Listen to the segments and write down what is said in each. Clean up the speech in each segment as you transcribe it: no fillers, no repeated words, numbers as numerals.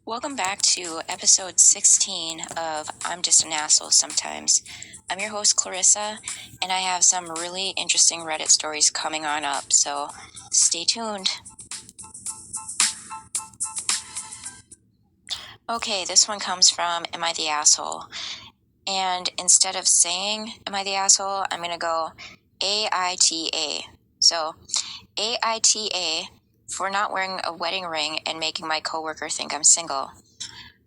Welcome back to episode 16 of I'm Just an Asshole Sometimes. I'm your host, Clarissa, and I have some really interesting Reddit stories coming on up, so stay tuned. Okay, this one comes from Am I the Asshole? And instead of saying Am I the Asshole, I'm going to go AITA. So, AITA for not wearing a wedding ring and making my coworker think I'm single.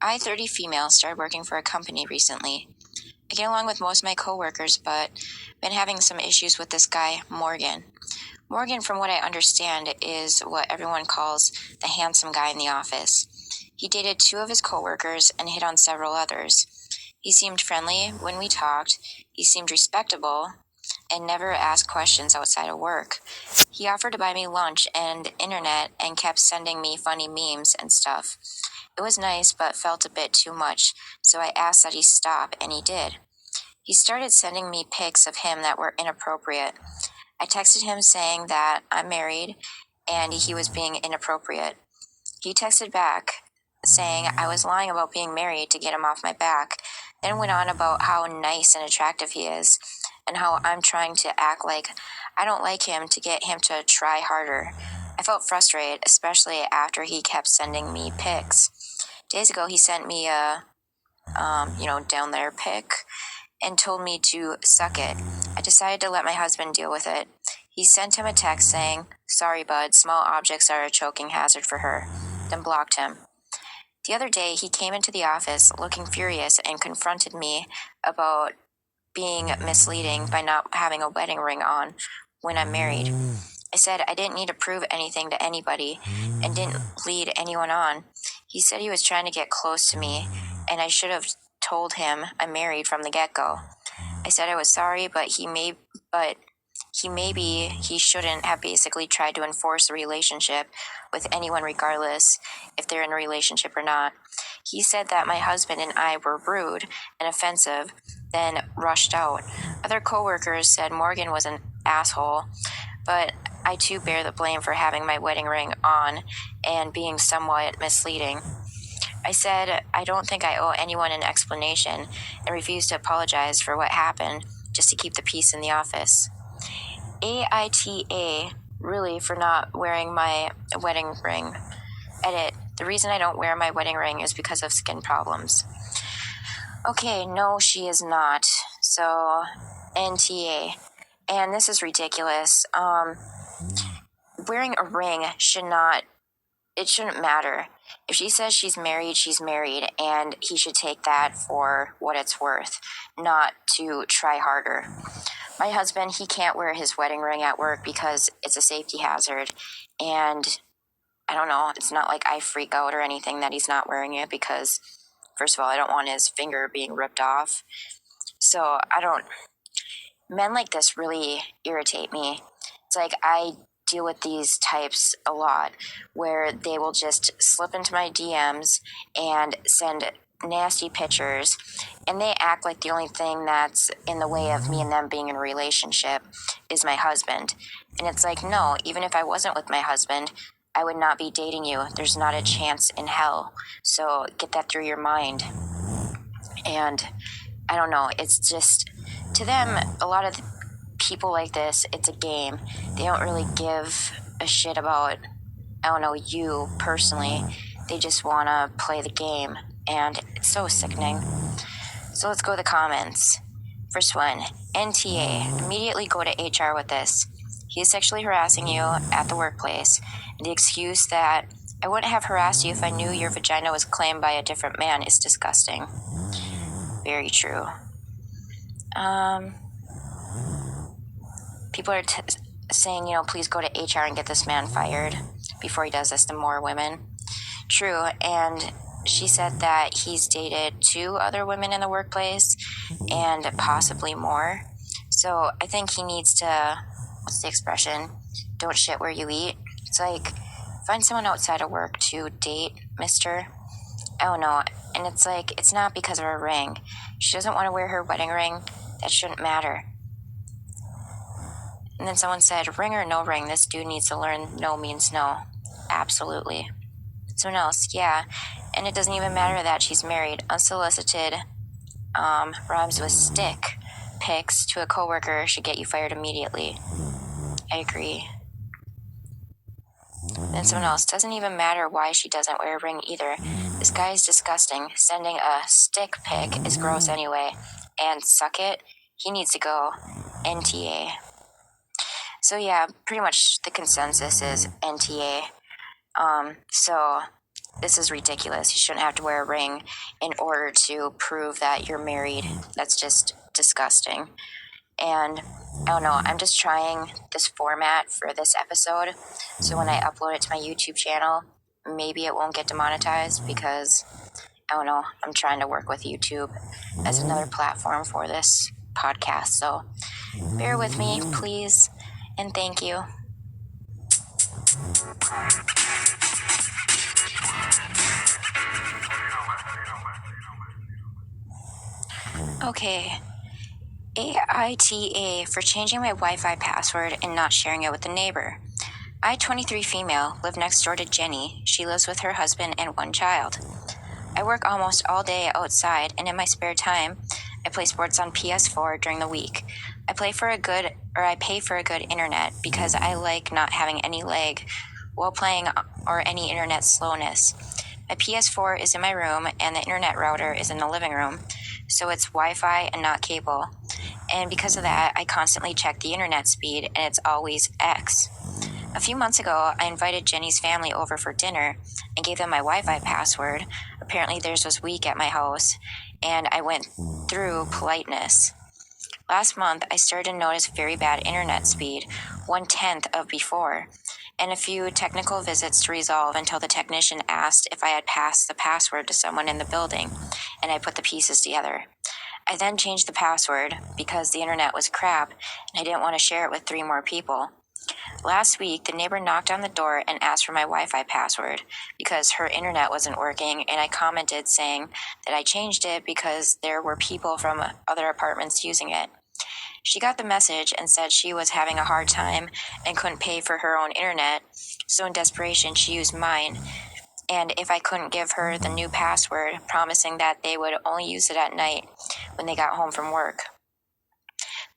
I, 30 female, started working for a company recently. I get along with most of my coworkers, but been having some issues with this guy, Morgan. Morgan, from what I understand, is what everyone calls the handsome guy in the office. He dated 2 of his coworkers and hit on several others. He seemed friendly when we talked, he seemed respectable, and never asked questions outside of work. He offered to buy me lunch and internet and kept sending me funny memes and stuff. It was nice, but felt a bit too much, so I asked that he stop, and he did. He started sending me pics of him that were inappropriate. I texted him saying that I'm married, and he was being inappropriate. He texted back saying I was lying about being married to get him off my back, then went on about how nice and attractive he is, and how I'm trying to act like I don't like him to get him to try harder. I felt frustrated, especially after he kept sending me pics. Days ago, he sent me a, down there pic and told me to suck it. I decided to let my husband deal with it. He sent him a text saying, "Sorry, bud, small objects are a choking hazard for her," then blocked him. The other day, he came into the office looking furious and confronted me about being misleading by not having a wedding ring on when I'm married. I said I didn't need to prove anything to anybody and didn't lead anyone on. He said he was trying to get close to me and I should have told him I'm married from the get-go. I said I was sorry, but he shouldn't have basically tried to enforce a relationship with anyone regardless if they're in a relationship or not. He said that my husband and I were rude and offensive, then rushed out. Other coworkers said Morgan was an asshole, but I too bear the blame for having my wedding ring on and being somewhat misleading. I said I don't think I owe anyone an explanation and refused to apologize for what happened just to keep the peace in the office. AITA, really, for not wearing my wedding ring. Edit, the reason I don't wear my wedding ring is because of skin problems. Okay, no, she is not. So, NTA. And this is ridiculous. Wearing a ring shouldn't matter. If she says she's married, and he should take that for what it's worth, not to try harder. My husband, he can't wear his wedding ring at work because it's a safety hazard, and I don't know, it's not like I freak out or anything that he's not wearing it because, first of all, I don't want his finger being ripped off. So men like this really irritate me. It's like I deal with these types a lot where they will just slip into my DMs and send nasty pictures, and they act like the only thing that's in the way of me and them being in a relationship is my husband. And it's like, no, even if I wasn't with my husband, I would not be dating you. There's not a chance in hell. So get that through your mind. And I don't know, it's just, to them, a lot of people like this, it's a game. They don't really give a shit about, you personally. They just want to play the game, and it's so sickening. So let's go to the comments. First one, NTA, immediately go to HR with this. He is sexually harassing you at the workplace. The excuse that I wouldn't have harassed you if I knew your vagina was claimed by a different man is disgusting. Very true. People are saying, please go to HR and get this man fired before he does this to more women. True, and she said that he's dated 2 other women in the workplace and possibly more. So I think he needs to, what's the expression? Don't shit where you eat. It's like, find someone outside of work to date, mister. I don't know. And it's like, it's not because of her ring. She doesn't want to wear her wedding ring. That shouldn't matter. And then someone said, ring or no ring, this dude needs to learn no means no. Absolutely. Someone else, yeah. And it doesn't even matter that she's married. Unsolicited rhymes with stick pics to a coworker should get you fired immediately. I agree. Then someone else, doesn't even matter why she doesn't wear a ring either. This guy is disgusting. Sending a stick pic is gross anyway. And suck it, he needs to go. NTA. So yeah, pretty much the consensus is NTA. So this is ridiculous. You shouldn't have to wear a ring in order to prove that you're married. That's just disgusting. And I don't know, I'm just trying this format for this episode. So when I upload it to my YouTube channel, maybe it won't get demonetized because, I don't know, I'm trying to work with YouTube as another platform for this podcast. So bear with me, please, and thank you. Okay. AITA for changing my Wi-Fi password and not sharing it with a neighbor. I, 23 female, live next door to Jenny. She lives with her husband and one child. I work almost all day outside, and in my spare time, I play sports on PS4 during the week. I pay for a good internet because I like not having any lag while playing or any internet slowness. My PS4 is in my room, and the internet router is in the living room, so it's Wi-Fi and not cable. And because of that, I constantly check the internet speed, and it's always X. A few months ago, I invited Jenny's family over for dinner and gave them my Wi-Fi password. Apparently theirs was weak at my house, and I went through politeness. Last month, I started to notice very bad internet speed, 1/10 of before, and a few technical visits to resolve until the technician asked if I had passed the password to someone in the building, and I put the pieces together. I then changed the password because the internet was crap and I didn't want to share it with 3 more people. Last week, the neighbor knocked on the door and asked for my Wi-Fi password because her internet wasn't working, and I commented saying that I changed it because there were people from other apartments using it. She got the message and said she was having a hard time and couldn't pay for her own internet, so in desperation she used mine. And if I couldn't give her the new password, promising that they would only use it at night when they got home from work.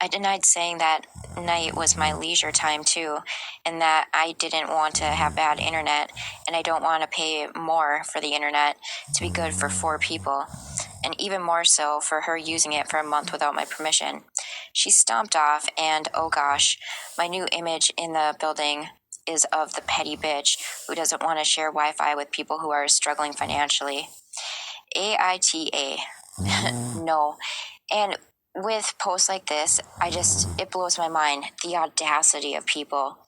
I denied, saying that night was my leisure time too, and that I didn't want to have bad internet, and I don't want to pay more for the internet to be good for 4 people, and even more so for her using it for a month without my permission. She stomped off, and oh gosh, my new image in the building is of the petty bitch who doesn't want to share Wi-Fi with people who are struggling financially. AITA. No. And with posts like this, it blows my mind, the audacity of people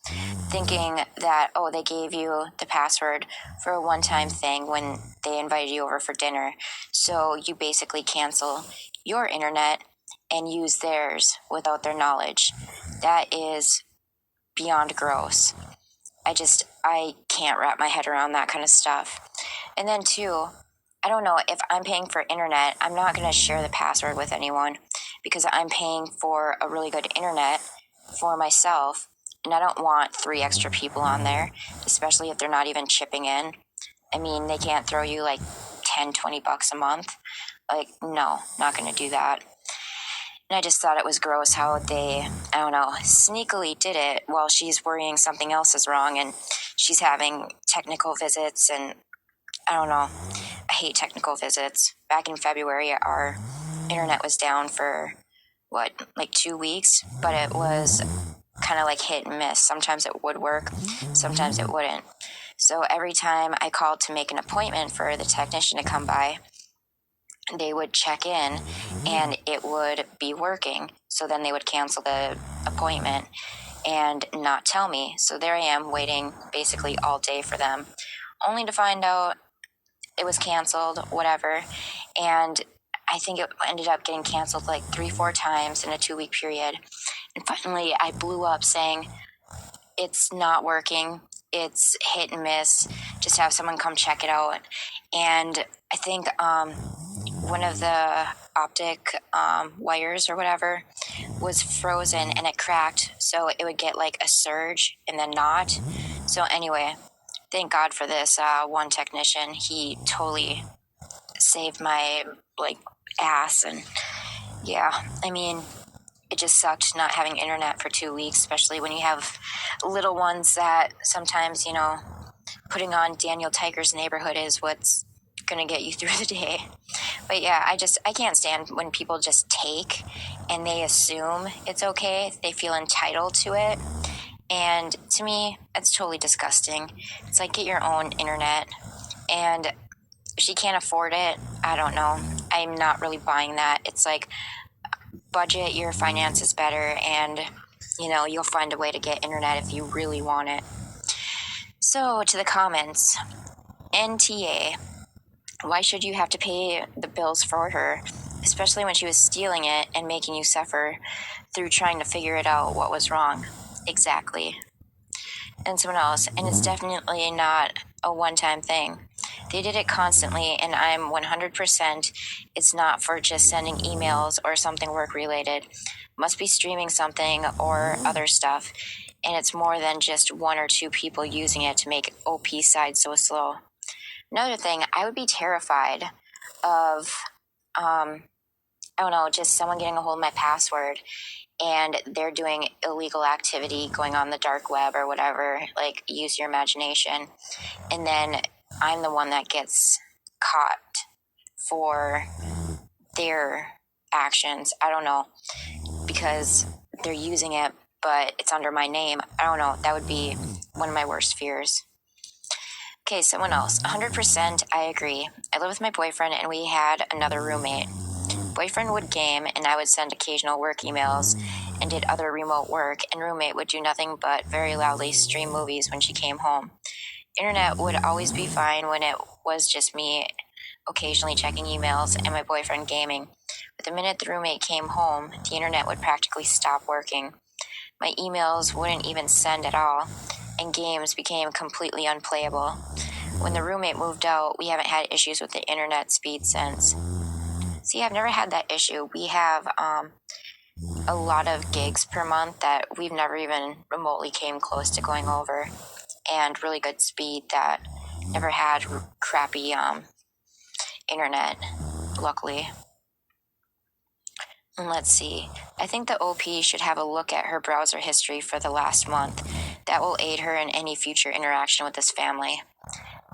thinking that, oh, they gave you the password for a one-time thing when they invited you over for dinner, so you basically cancel your internet and use theirs without their knowledge. That is beyond gross. I can't wrap my head around that kind of stuff. And then too, I don't know, if I'm paying for internet, I'm not going to share the password with anyone because I'm paying for a really good internet for myself, and I don't want 3 extra people on there, especially if they're not even chipping in. I mean, they can't throw you like $10-20 a month. Like, no, not going to do that. And I just thought it was gross how they, I don't know, sneakily did it while she's worrying something else is wrong and she's having technical visits, and I don't know. I hate technical visits. Back in February, our internet was down for, like 2 weeks, but it was kind of like hit and miss. Sometimes it would work, sometimes it wouldn't. So every time I called to make an appointment for the technician to come by, they would check in and it would be working. So then they would cancel the appointment and not tell me. So there I am waiting basically all day for them, only to find out it was canceled, whatever. And I think it ended up getting canceled like 3-4 times in a 2-week period. And finally I blew up saying, it's not working. It's hit and miss. Just have someone come check it out. And I think one of the optic wires or whatever was frozen and it cracked, so it would get like a surge and then not. So anyway, thank God for this one technician. He totally saved my ass. And yeah, I mean, it just sucked not having internet for 2 weeks, especially when you have little ones that sometimes, putting on Daniel Tiger's Neighborhood is what's going to get you through the day. But yeah, I can't stand when people just take and they assume it's okay. They feel entitled to it. And to me, it's totally disgusting. It's like, get your own internet. And if she can't afford it, I don't know. I'm not really buying that. It's like, budget your finances better, and you'll find a way to get internet if you really want it. So to the comments. NTA, why should you have to pay the bills for her, especially when she was stealing it and making you suffer through trying to figure it out what was wrong? Exactly. And someone else, and it's definitely not a one-time thing. They did it constantly, and I'm 100%. It's not for just sending emails or something work-related. Must be streaming something or other stuff, and it's more than just one or two people using it to make OP side so slow. Another thing, I would be terrified of, I don't know, just someone getting a hold of my password and they're doing illegal activity going on the dark web or whatever, like use your imagination. And then I'm the one that gets caught for their actions. I don't know, because they're using it, but it's under my name. I don't know. That would be one of my worst fears. Okay, someone else. 100% I agree. I live with my boyfriend and we had another roommate. Boyfriend would game and I would send occasional work emails and did other remote work, and roommate would do nothing but very loudly stream movies when she came home. Internet would always be fine when it was just me occasionally checking emails and my boyfriend gaming. But the minute the roommate came home, the internet would practically stop working. My emails wouldn't even send at all, and games became completely unplayable. When the roommate moved out, we haven't had issues with the internet speed since. See, I've never had that issue. We have a lot of gigs per month that we've never even remotely came close to going over, and really good speed that never had crappy internet, luckily. And let's see. I think the OP should have a look at her browser history for the last month. That will aid her in any future interaction with this family.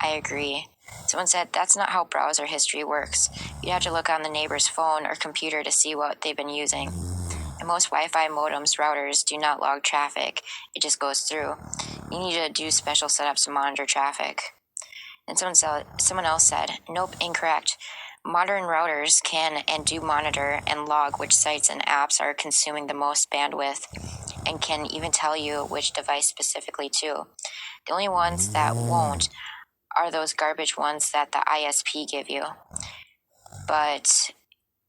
I agree. Someone said that's not how browser history works. You have to look on the neighbor's phone or computer to see what they've been using. And most Wi-Fi modems routers do not log traffic. It just goes through. You need to do special setups to monitor traffic. And someone else said, nope, incorrect. Modern routers can and do monitor and log which sites and apps are consuming the most bandwidth, and can even tell you which device specifically too. The only ones that won't are those garbage ones that the ISP give you. But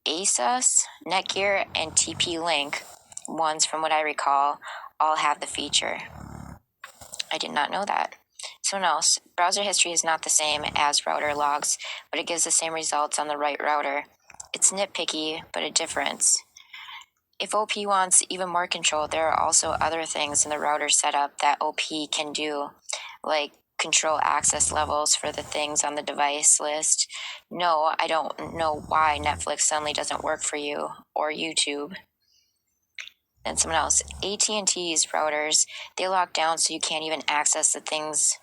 ASUS, Netgear, and TP-Link ones, from what I recall, all have the feature. I did not know that. Someone else, browser history is not the same as router logs, but it gives the same results on the right router. It's nitpicky, but a difference. If OP wants even more control, there are also other things in the router setup that OP can do, like control access levels for the things on the device list. No, I don't know why Netflix suddenly doesn't work for you, or YouTube. Then someone else, AT&T's routers, they lock down so you can't even access the things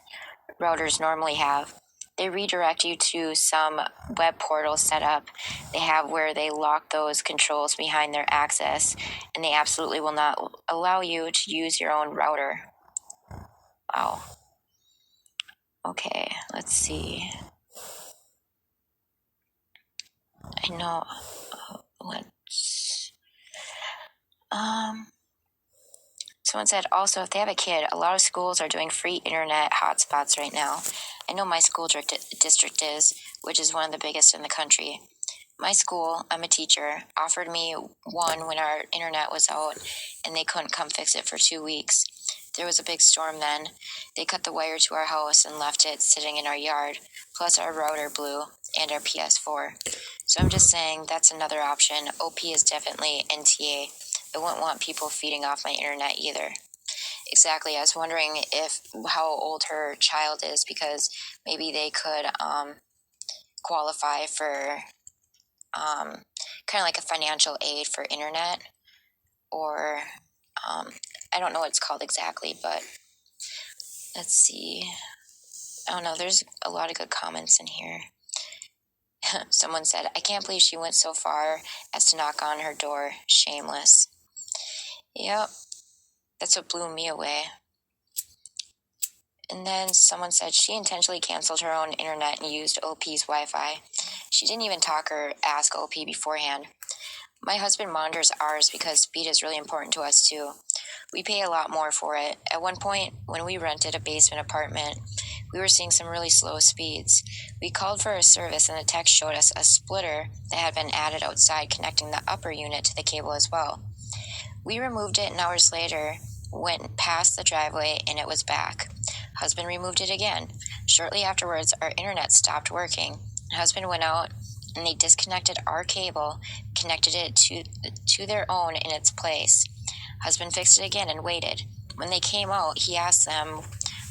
routers normally have. They redirect you to some web portal setup they have where they lock those controls behind their access, and they absolutely will not allow you to use your own router. Wow. Okay, let's see. I know. Someone said also, if they have a kid, a lot of schools are doing free internet hotspots right now. I know my school district is, which is one of the biggest in the country. My school, I'm a teacher, offered me one when our internet was out, and they couldn't come fix it for 2 weeks. There was a big storm then. They cut the wire to our house and left it sitting in our yard, plus our router blew, and our PS4. So I'm just saying that's another option. OP is definitely NTA. I wouldn't want people feeding off my internet either. exactly. I was wondering if how old her child is, because maybe they could qualify for kind of like a financial aid for internet, or um, I don't know what it's called exactly, but let's see. I don't know. There's a lot of good comments in here. Someone said, I can't believe she went so far as to knock on her door. Shameless. Yep, that's what blew me away. And then someone said she intentionally canceled her own internet and used OP's Wi-Fi. She didn't even talk or ask OP beforehand. My husband monitors ours because speed is really important to us too. We pay a lot more for it. At one point, when we rented a basement apartment, we were seeing some really slow speeds. We called for a service and the tech showed us a splitter that had been added outside connecting the upper unit to the cable as well. We removed it, and hours later went past the driveway and it was back. Husband removed it again. Shortly afterwards, our internet stopped working. Husband went out and they disconnected our cable, connected it to their own in its place. Husband fixed it again and waited. When they came out, he asked them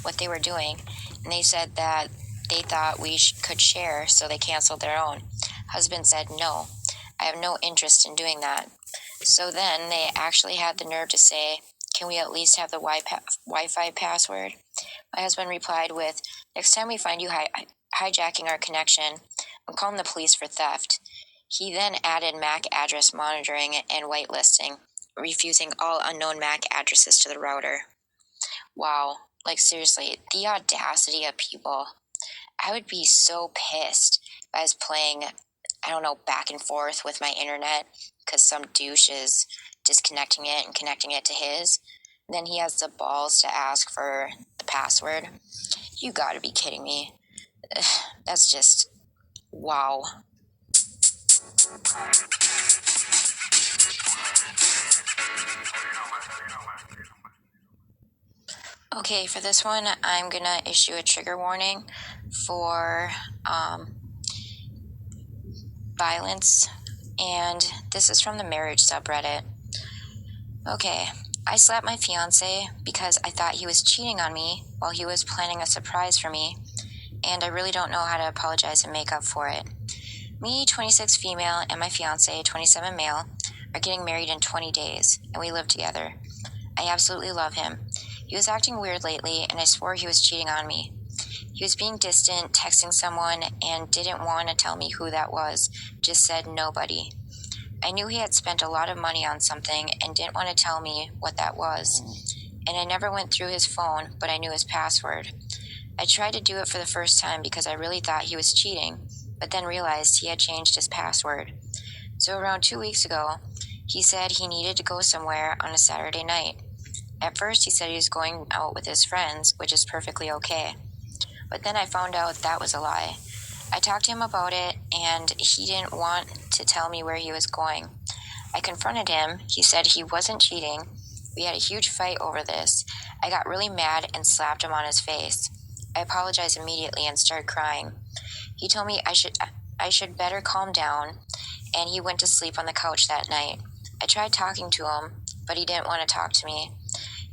what they were doing, and they said that they thought we could share, so they canceled their own. Husband said, no, I have no interest in doing that. So then they actually had the nerve to say, can we at least have the Wi-Fi password? My husband replied with, next time we find you hijacking our connection, I'm calling the police for theft. He then added MAC address monitoring and whitelisting, refusing all unknown MAC addresses to the router. Wow, like seriously, the audacity of people. I would be so pissed if I was playing, I don't know, back and forth with my internet because some douche is disconnecting it and connecting it to his. Then he has the balls to ask for the password. You gotta be kidding me. That's just, wow. Okay, for this one, I'm gonna issue a trigger warning for violence, and this is from the marriage subreddit. Okay, I slapped my fiance because I thought he was cheating on me while he was planning a surprise for me, and I really don't know how to apologize and make up for it. Me, 26 female, and my fiance, 27 male, are getting married in 20 days, and we live together. I absolutely love him. He was acting weird lately, and I swore he was cheating on me. He was being distant, texting someone, and didn't want to tell me who that was, just said nobody. I knew he had spent a lot of money on something and didn't want to tell me what that was. And I never went through his phone, but I knew his password. I tried to do it for the first time because I really thought he was cheating, but then realized he had changed his password. So around 2 weeks ago, he said he needed to go somewhere on a Saturday night. At first, he said he was going out with his friends, which is perfectly okay. But then I found out that was a lie. I talked to him about it, and he didn't want to tell me where he was going. I confronted him. He said he wasn't cheating. We had a huge fight over this. I got really mad and slapped him on his face. I apologized immediately and started crying. He told me I should better calm down, and he went to sleep on the couch that night. I tried talking to him, but he didn't want to talk to me.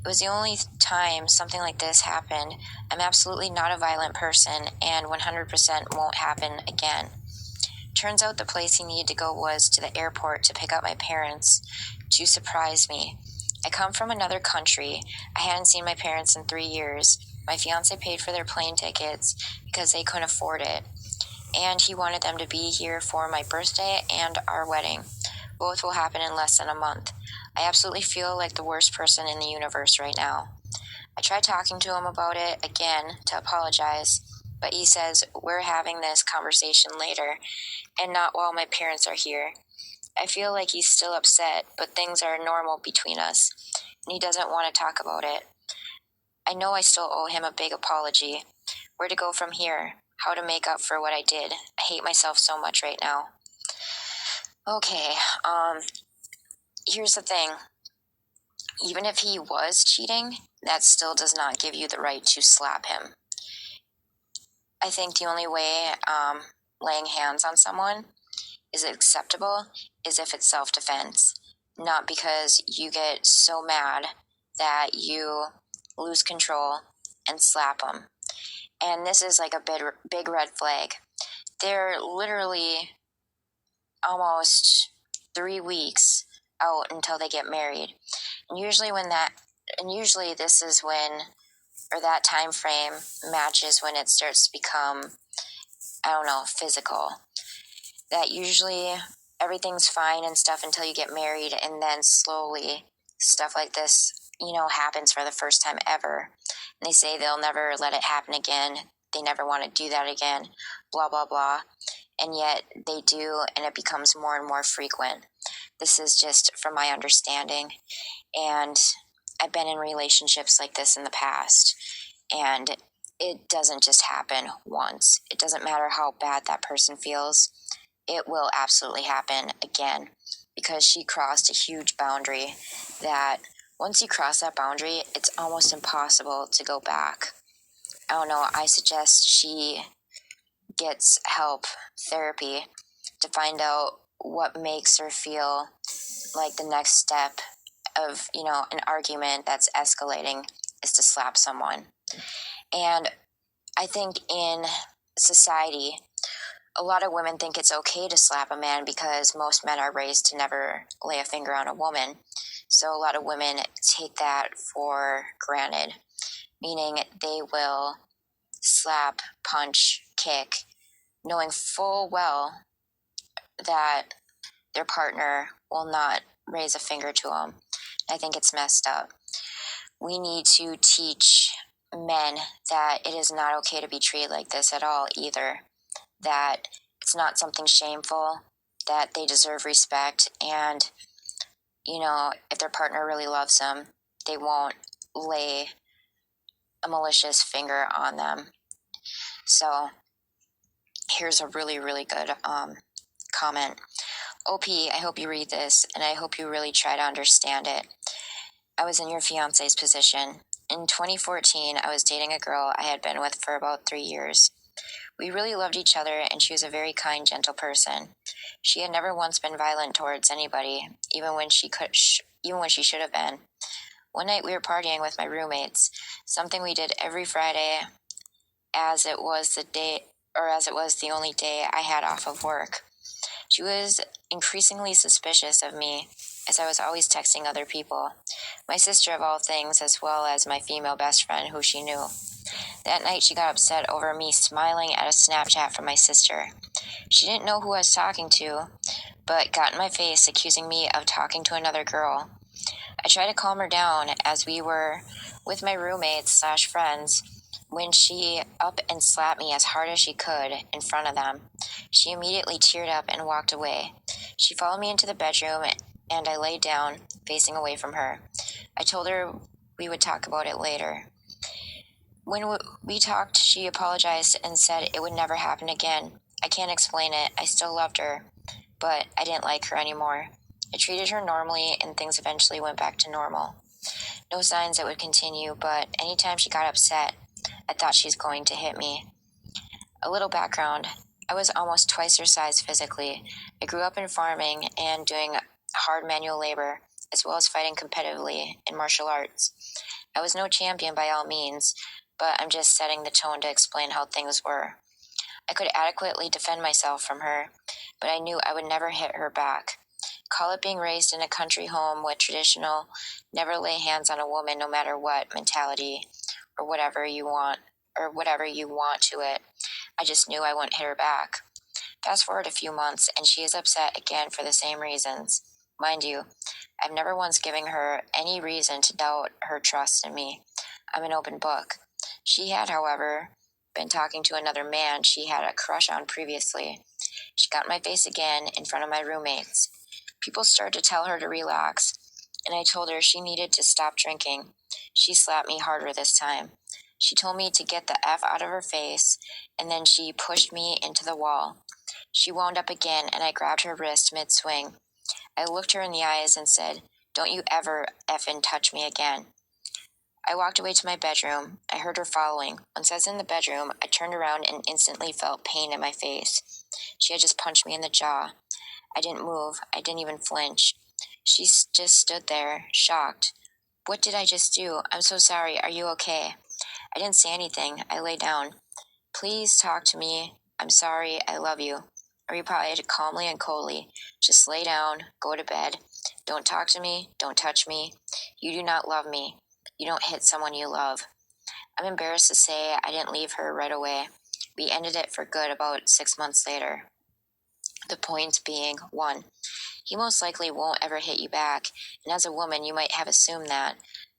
It was the only time something like this happened. I'm absolutely not a violent person and 100% won't happen again. Turns out the place he needed to go was to the airport to pick up my parents to surprise me. I come from another country. I hadn't seen my parents in 3 years. My fiance paid for their plane tickets because they couldn't afford it. And he wanted them to be here for my birthday and our wedding. Both will happen in less than a month. I absolutely feel like the worst person in the universe right now. I tried talking to him about it again to apologize, but he says we're having this conversation later and not while my parents are here. I feel like he's still upset, but things are normal between us, and he doesn't want to talk about it. I know I still owe him a big apology. Where to go from here? How to make up for what I did? I hate myself so much right now. Okay, here's the thing. Even if he was cheating, that still does not give you the right to slap him. I think the only way laying hands on someone is acceptable is if it's self-defense, not because you get so mad that you lose control and slap them. And this is like a big red flag. They're literally almost 3 weeks out until they get married. And usually this is when, or that time frame matches when it starts to become, physical. That usually everything's fine and stuff until you get married, and then slowly stuff like this, happens for the first time ever. And they say they'll never let it happen again. They never want to do that again, blah, blah, blah. And yet they do, and it becomes more and more frequent. This is just from my understanding. And I've been in relationships like this in the past. And it doesn't just happen once. It doesn't matter how bad that person feels. It will absolutely happen again, because she crossed a huge boundary that once you cross that boundary, it's almost impossible to go back. I don't know. I suggest she gets help, therapy, to find out what makes her feel like the next step of, an argument that's escalating is to slap someone. And I think in society, a lot of women think it's okay to slap a man because most men are raised to never lay a finger on a woman. So a lot of women take that for granted, meaning they will slap, punch, kick, knowing full well that their partner will not raise a finger to them. I think it's messed up. We need to teach men that it is not okay to be treated like this at all either. That it's not something shameful, that they deserve respect, and, if their partner really loves them, they won't lay a malicious finger on them. So here's a really, really good comment. OP, I hope you read this, and I hope you really try to understand it. I was in your fiance's position. In 2014, I was dating a girl I had been with for about 3 years. We really loved each other, and she was a very kind, gentle person. She had never once been violent towards anybody, even when she should have been. One night we were partying with my roommates, something we did every Friday, as it was the only day I had off of work. She was increasingly suspicious of me, as I was always texting other people, my sister of all things, as well as my female best friend who she knew. That night she got upset over me smiling at a Snapchat from my sister. She didn't know who I was talking to, but got in my face accusing me of talking to another girl. I tried to calm her down as we were with my roommates/friends when she up and slapped me as hard as she could in front of them. She immediately teared up and walked away. She followed me into the bedroom, and I laid down, facing away from her. I told her we would talk about it later. When we talked, she apologized and said it would never happen again. I can't explain it. I still loved her, but I didn't like her anymore. I treated her normally, and things eventually went back to normal. No signs it would continue, but anytime she got upset, I thought she was going to hit me. A little background. I was almost twice her size physically. I grew up in farming and doing hard manual labor, as well as fighting competitively in martial arts. I was no champion by all means, but I'm just setting the tone to explain how things were. I could adequately defend myself from her, but I knew I would never hit her back. Call it being raised in a country home with traditional, never lay hands on a woman no matter what mentality, or whatever you want to it. I just knew I wouldn't hit her back. Fast forward a few months, and she is upset again for the same reasons. Mind you, I've never once given her any reason to doubt her trust in me. I'm an open book. She had, however, been talking to another man she had a crush on previously. She got in my face again in front of my roommates. People started to tell her to relax, and I told her she needed to stop drinking. She slapped me harder this time. She told me to get the F out of her face, and then she pushed me into the wall. She wound up again, and I grabbed her wrist mid-swing. I looked her in the eyes and said, "Don't you ever effing touch me again." I walked away to my bedroom. I heard her following. Once I was in the bedroom, I turned around and instantly felt pain in my face. She had just punched me in the jaw. I didn't move. I didn't even flinch. She just stood there, shocked. What did I just do? I'm so sorry. Are you okay? I didn't say anything. I lay down. Please talk to me. I'm sorry. I love you. I replied calmly and coldly. Just lay down. Go to bed. Don't talk to me. Don't touch me. You do not love me. You don't hit someone you love. I'm embarrassed to say I didn't leave her right away. We ended it for good about 6 months later. The point being, 1, he most likely won't ever hit you back, and as a woman, you might have assumed that.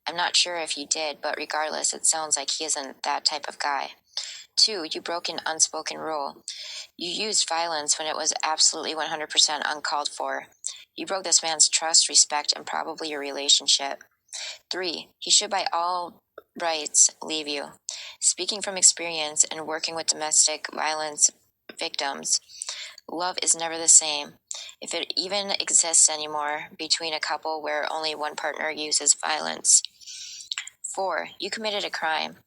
I'm not sure if you did, but regardless, it sounds like he isn't that type of guy. 2, you broke an unspoken rule. You used violence when it was absolutely 100% uncalled for. You broke this man's trust, respect, and probably your relationship. 3, he should by all rights leave you. Speaking from experience and working with domestic violence victims, love is never the same, if it even exists anymore, between a couple where only one partner uses violence. 4, you committed a crime.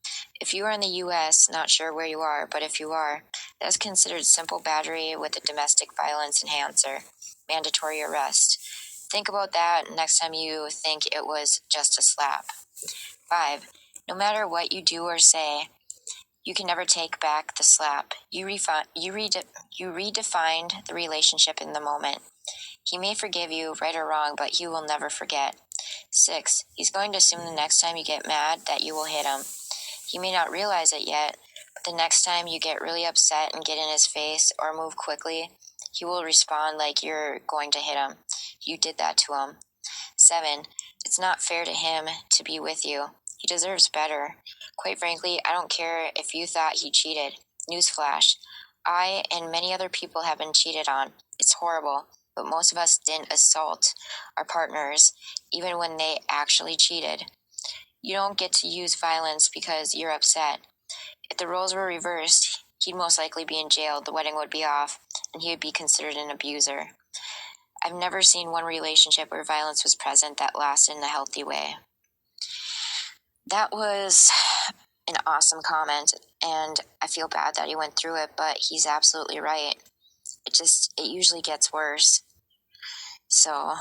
If you are in the U.S., not sure where you are, but if you are, that is considered simple battery with a domestic violence enhancer, mandatory arrest. Think about that next time you think it was just a slap. 5, no matter what you do or say, you can never take back the slap. You redefined the relationship in the moment. He may forgive you, right or wrong, but he will never forget. 6, he's going to assume the next time you get mad that you will hit him. He may not realize it yet, but the next time you get really upset and get in his face or move quickly, he will respond like you're going to hit him. You did that to him. 7, it's not fair to him to be with you. He deserves better. Quite frankly, I don't care if you thought he cheated. Newsflash. I and many other people have been cheated on. It's horrible, but most of us didn't assault our partners, even when they actually cheated. You don't get to use violence because you're upset. If the roles were reversed, he'd most likely be in jail, the wedding would be off, and he would be considered an abuser. I've never seen one relationship where violence was present that lasted in a healthy way. That was an awesome comment, and I feel bad that he went through it, but he's absolutely right. It usually gets worse. So,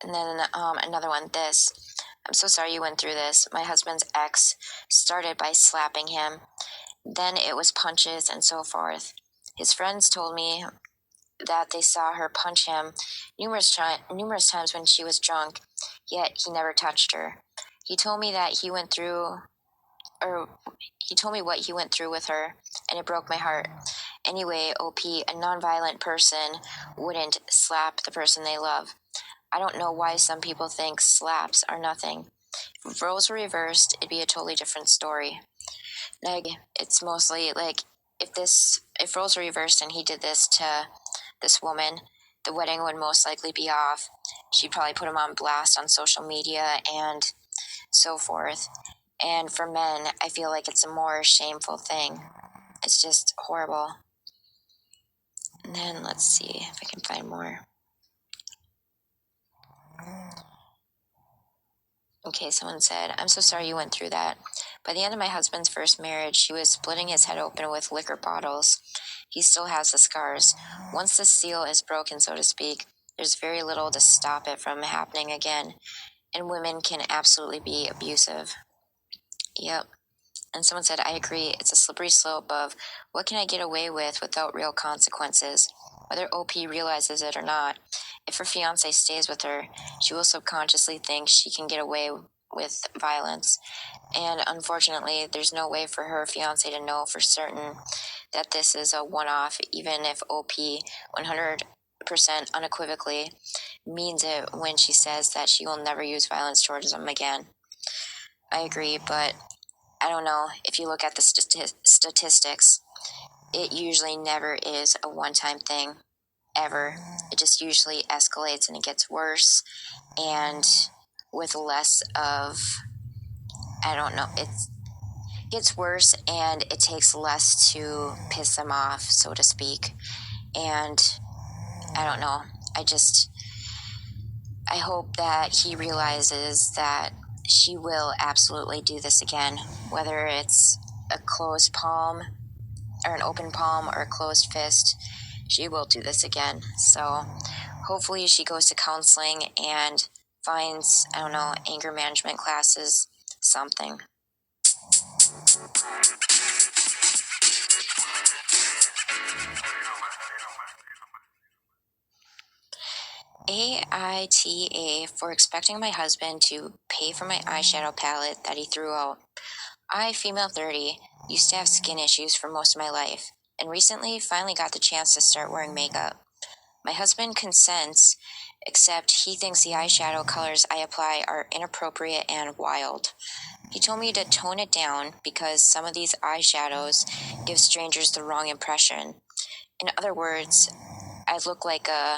and then another one, this. I'm so sorry you went through this. My husband's ex started by slapping him. Then it was punches and so forth. His friends told me that they saw her punch him numerous times when she was drunk, yet he never touched her. He told me what he went through with her, and it broke my heart. Anyway, OP, a nonviolent person wouldn't slap the person they love. I don't know why some people think slaps are nothing. If roles were reversed, it'd be a totally different story. Like, it's mostly like, if roles were reversed and he did this to this woman, the wedding would most likely be off. She'd probably put him on blast on social media and so forth. And for men, I feel like it's a more shameful thing. It's just horrible. And then let's see if I can find more. Okay, someone said, I'm so sorry you went through that. By the end of my husband's first marriage, he was splitting his head open with liquor bottles. He still has the scars. Once the seal is broken, so to speak, there's very little to stop it from happening again. And women can absolutely be abusive. Yep. And someone said, I agree, it's a slippery slope of what can I get away with without real consequences, whether OP realizes it or not. If her fiance stays with her, she will subconsciously think she can get away with violence. And unfortunately, there's no way for her fiance to know for certain that this is a one-off, even if OP 100% unequivocally means it when she says that she will never use violence towards him again. I agree, but I don't know, if you look at the statistics, it usually never is a one-time thing, ever. It just usually escalates and it gets worse, and with less of, I don't know, it gets worse and it takes less to piss them off, so to speak. And I don't know, I hope that he realizes that she will absolutely do this again, whether it's a closed palm or an open palm or a closed fist, she will do this again. So hopefully she goes to counseling and finds, I don't know, anger management classes, something. AITA for expecting my husband to pay for my eyeshadow palette that he threw out. I, female 30, used to have skin issues for most of my life, and recently finally got the chance to start wearing makeup. My husband consents, except he thinks the eyeshadow colors I apply are inappropriate and wild. He told me to tone it down because some of these eyeshadows give strangers the wrong impression. In other words, I look like a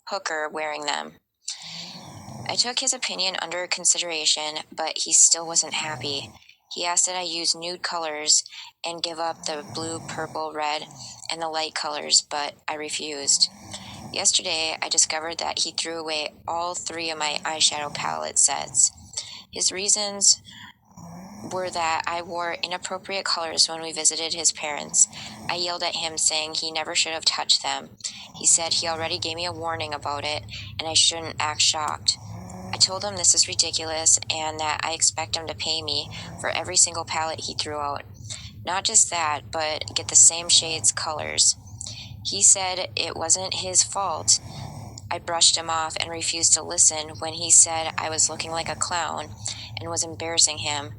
hooker wearing them. I took his opinion under consideration, but he still wasn't happy. He asked that I use nude colors and give up the blue, purple, red, and the light colors, but I refused. Yesterday, I discovered that he threw away all 3 of my eyeshadow palette sets. His reasons were that I wore inappropriate colors when we visited his parents. I yelled at him, saying he never should have touched them. He said he already gave me a warning about it, and I shouldn't act shocked. I told him this is ridiculous and that I expect him to pay me for every single palette he threw out. Not just that, but get the same shades, colors. He said it wasn't his fault. I brushed him off and refused to listen when he said I was looking like a clown and was embarrassing him.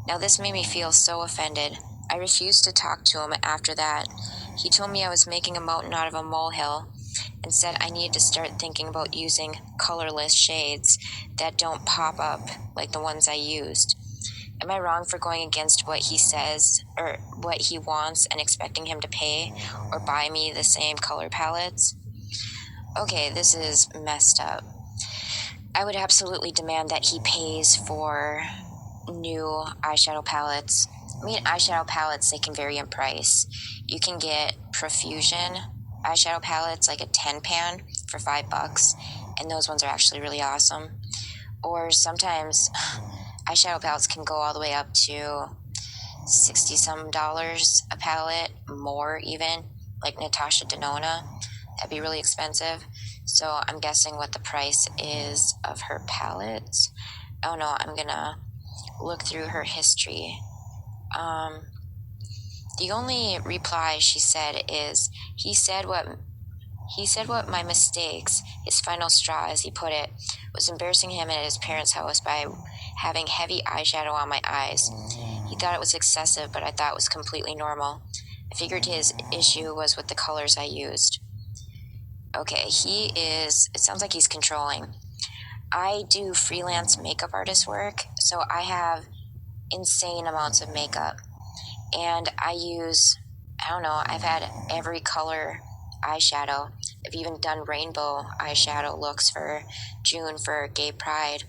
Now this made me feel so offended. I refused to talk to him after that. He told me I was making a mountain out of a molehill and said I needed to start thinking about using colorless shades that don't pop up like the ones I used. Am I wrong for going against what he says or what he wants and expecting him to pay or buy me the same color palettes? Okay, this is messed up. I would absolutely demand that he pays for new eyeshadow palettes. I mean, eyeshadow palettes, they can vary in price. You can get Profusion eyeshadow palettes, like a 10 pan for $5, and those ones are actually really awesome. Or sometimes eyeshadow palettes can go all the way up to $60-some a palette, more even, like Natasha Denona. That'd be really expensive. So I'm guessing what the price is of her palettes. Oh no, I'm gonna look through her history. The only reply she said is, he said what my mistakes, his final straw as he put it, was embarrassing him at his parents' house by having heavy eyeshadow on my eyes. He thought it was excessive, but I thought it was completely normal. I figured his issue was with the colors I used. Okay, it sounds like he's controlling. I do freelance makeup artist work, so I have insane amounts of makeup. And I've had every color eyeshadow. I've even done rainbow eyeshadow looks for June for Gay Pride.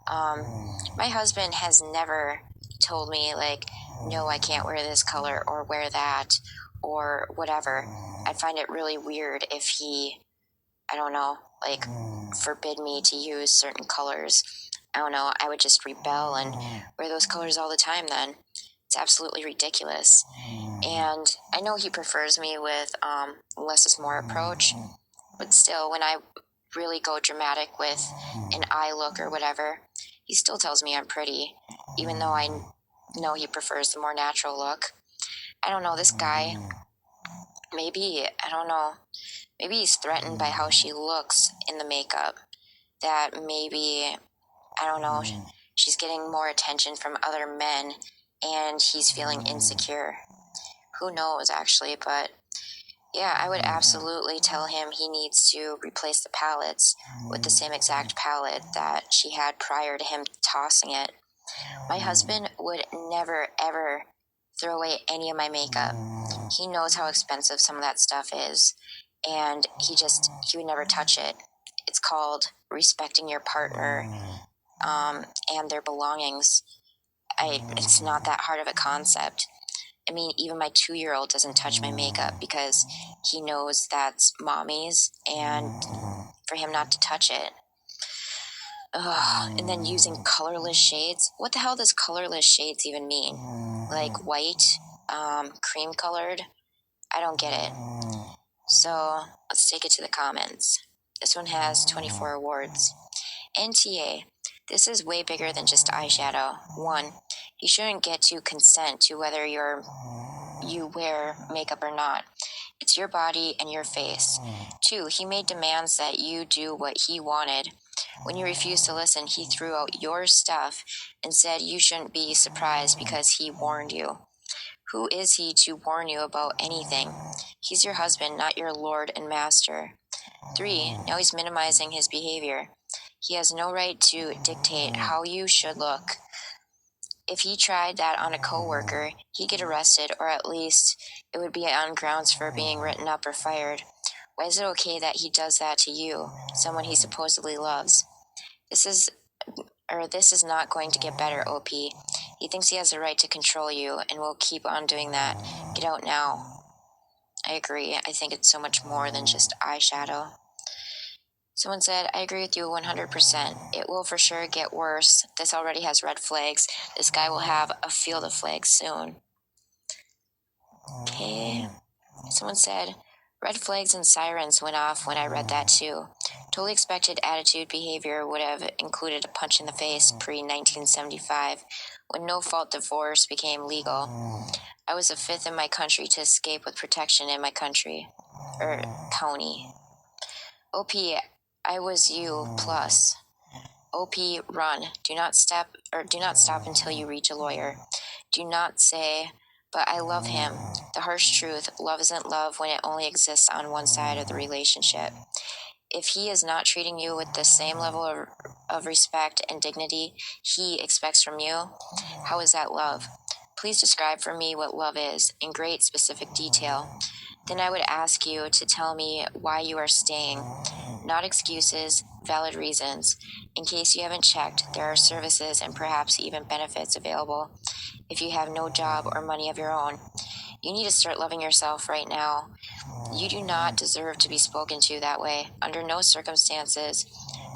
My husband has never told me, like, no, I can't wear this color or wear that or whatever. I'd find it really weird if he, forbid me to use certain colors. I would just rebel and wear those colors all the time then. It's absolutely ridiculous. And I know he prefers me with less is more approach, but still, when I really go dramatic with an eye look or whatever, he still tells me I'm pretty, even though I know he prefers the more natural look. I don't know, this guy, maybe he's threatened by how she looks in the makeup, that maybe, I don't know, she's getting more attention from other men and he's feeling insecure. Who knows, actually, but yeah, I would absolutely tell him he needs to replace the palettes with the same exact palette that she had prior to him tossing it. My husband would never, ever throw away any of my makeup. He knows how expensive some of that stuff is, and he would never touch it. It's called respecting your partner and their belongings. It's not that hard of a concept. I mean, even my 2-year-old doesn't touch my makeup because he knows that's mommy's and for him not to touch it. Ugh. And then using colorless shades. What the hell does colorless shades even mean? Like white, cream colored? I don't get it. So let's take it to the comments. This one has 24 awards. NTA. This is way bigger than just eyeshadow. 1. He shouldn't get to consent to whether you wear makeup or not. It's your body and your face. 2. He made demands that you do what he wanted. When you refused to listen, he threw out your stuff and said you shouldn't be surprised because he warned you. Who is he to warn you about anything? He's your husband, not your lord and master. 3. Now he's minimizing his behavior. He has no right to dictate how you should look. If he tried that on a coworker, he'd get arrested, or at least it would be on grounds for being written up or fired. Why is it okay that he does that to you, someone he supposedly loves? This is not going to get better, OP. He thinks he has the right to control you and will keep on doing that. Get out now. I agree. I think it's so much more than just eyeshadow. Someone said, I agree with you 100%. It will for sure get worse. This already has red flags. This guy will have a field of flags soon. Okay. Someone said, red flags and sirens went off when I read that too. Totally expected attitude behavior would have included a punch in the face pre-1975, when no-fault divorce became legal. I was the 5th in my country to escape with protection in my county. OP, I was you plus. OP, run. Do not stop until you reach a lawyer. Do not say, but I love him. The harsh truth, love isn't love when it only exists on one side of the relationship. If he is not treating you with the same level of respect and dignity he expects from you, how is that love? Please describe for me what love is in great specific detail. Then I would ask you to tell me why you are staying. Not excuses, valid reasons. In case you haven't checked, there are services and perhaps even benefits available if you have no job or money of your own. You need to start loving yourself right now. You do not deserve to be spoken to that way. Under no circumstances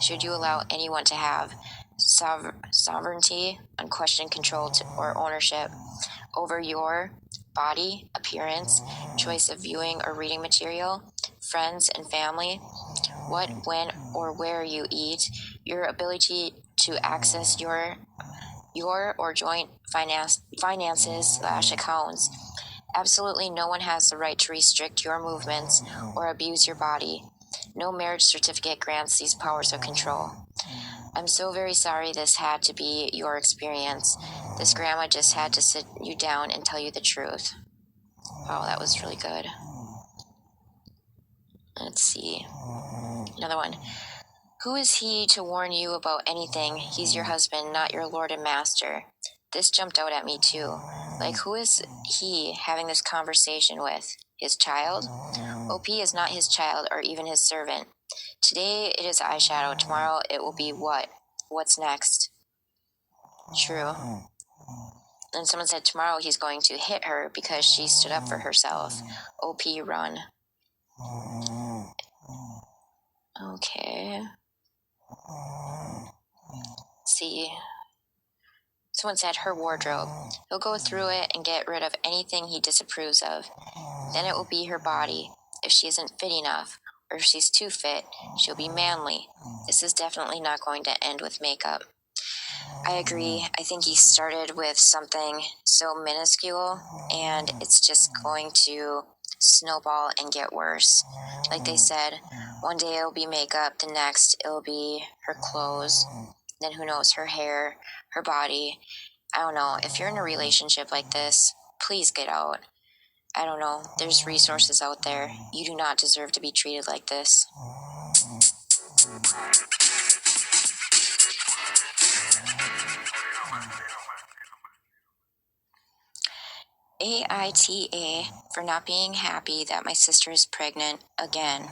should you allow anyone to have sovereignty, unquestioned control or ownership over your body, appearance, choice of viewing or reading material, friends and family, what, when, or where you eat, your ability to access your or joint finances/accounts. Absolutely no one has the right to restrict your movements or abuse your body. No marriage certificate grants these powers of control. I'm so very sorry this had to be your experience. This grandma just had to sit you down and tell you the truth. Wow, that was really good. Let's see. Another one. Who is he to warn you about anything? He's your husband, not your lord and master. This jumped out at me too. Like, who is he having this conversation with? His child? OP is not his child or even his servant. Today it is eyeshadow. Tomorrow it will be what? What's next? True. And someone said tomorrow he's going to hit her because she stood up for herself. OP, run. Okay. Let's see. Someone said her wardrobe. He'll go through it and get rid of anything he disapproves of. Then it will be her body. If she isn't fit enough, or if she's too fit, she'll be manly. This is definitely not going to end with makeup. I agree. I think he started with something so minuscule, and it's just going to snowball and get worse. Like they said, one day it'll be makeup, the next it'll be her clothes, then who knows, her hair, her body. I don't know. If you're in a relationship like this, please get out. I don't know. There's resources out there. You do not deserve to be treated like this. AITA for not being happy that my sister is pregnant again.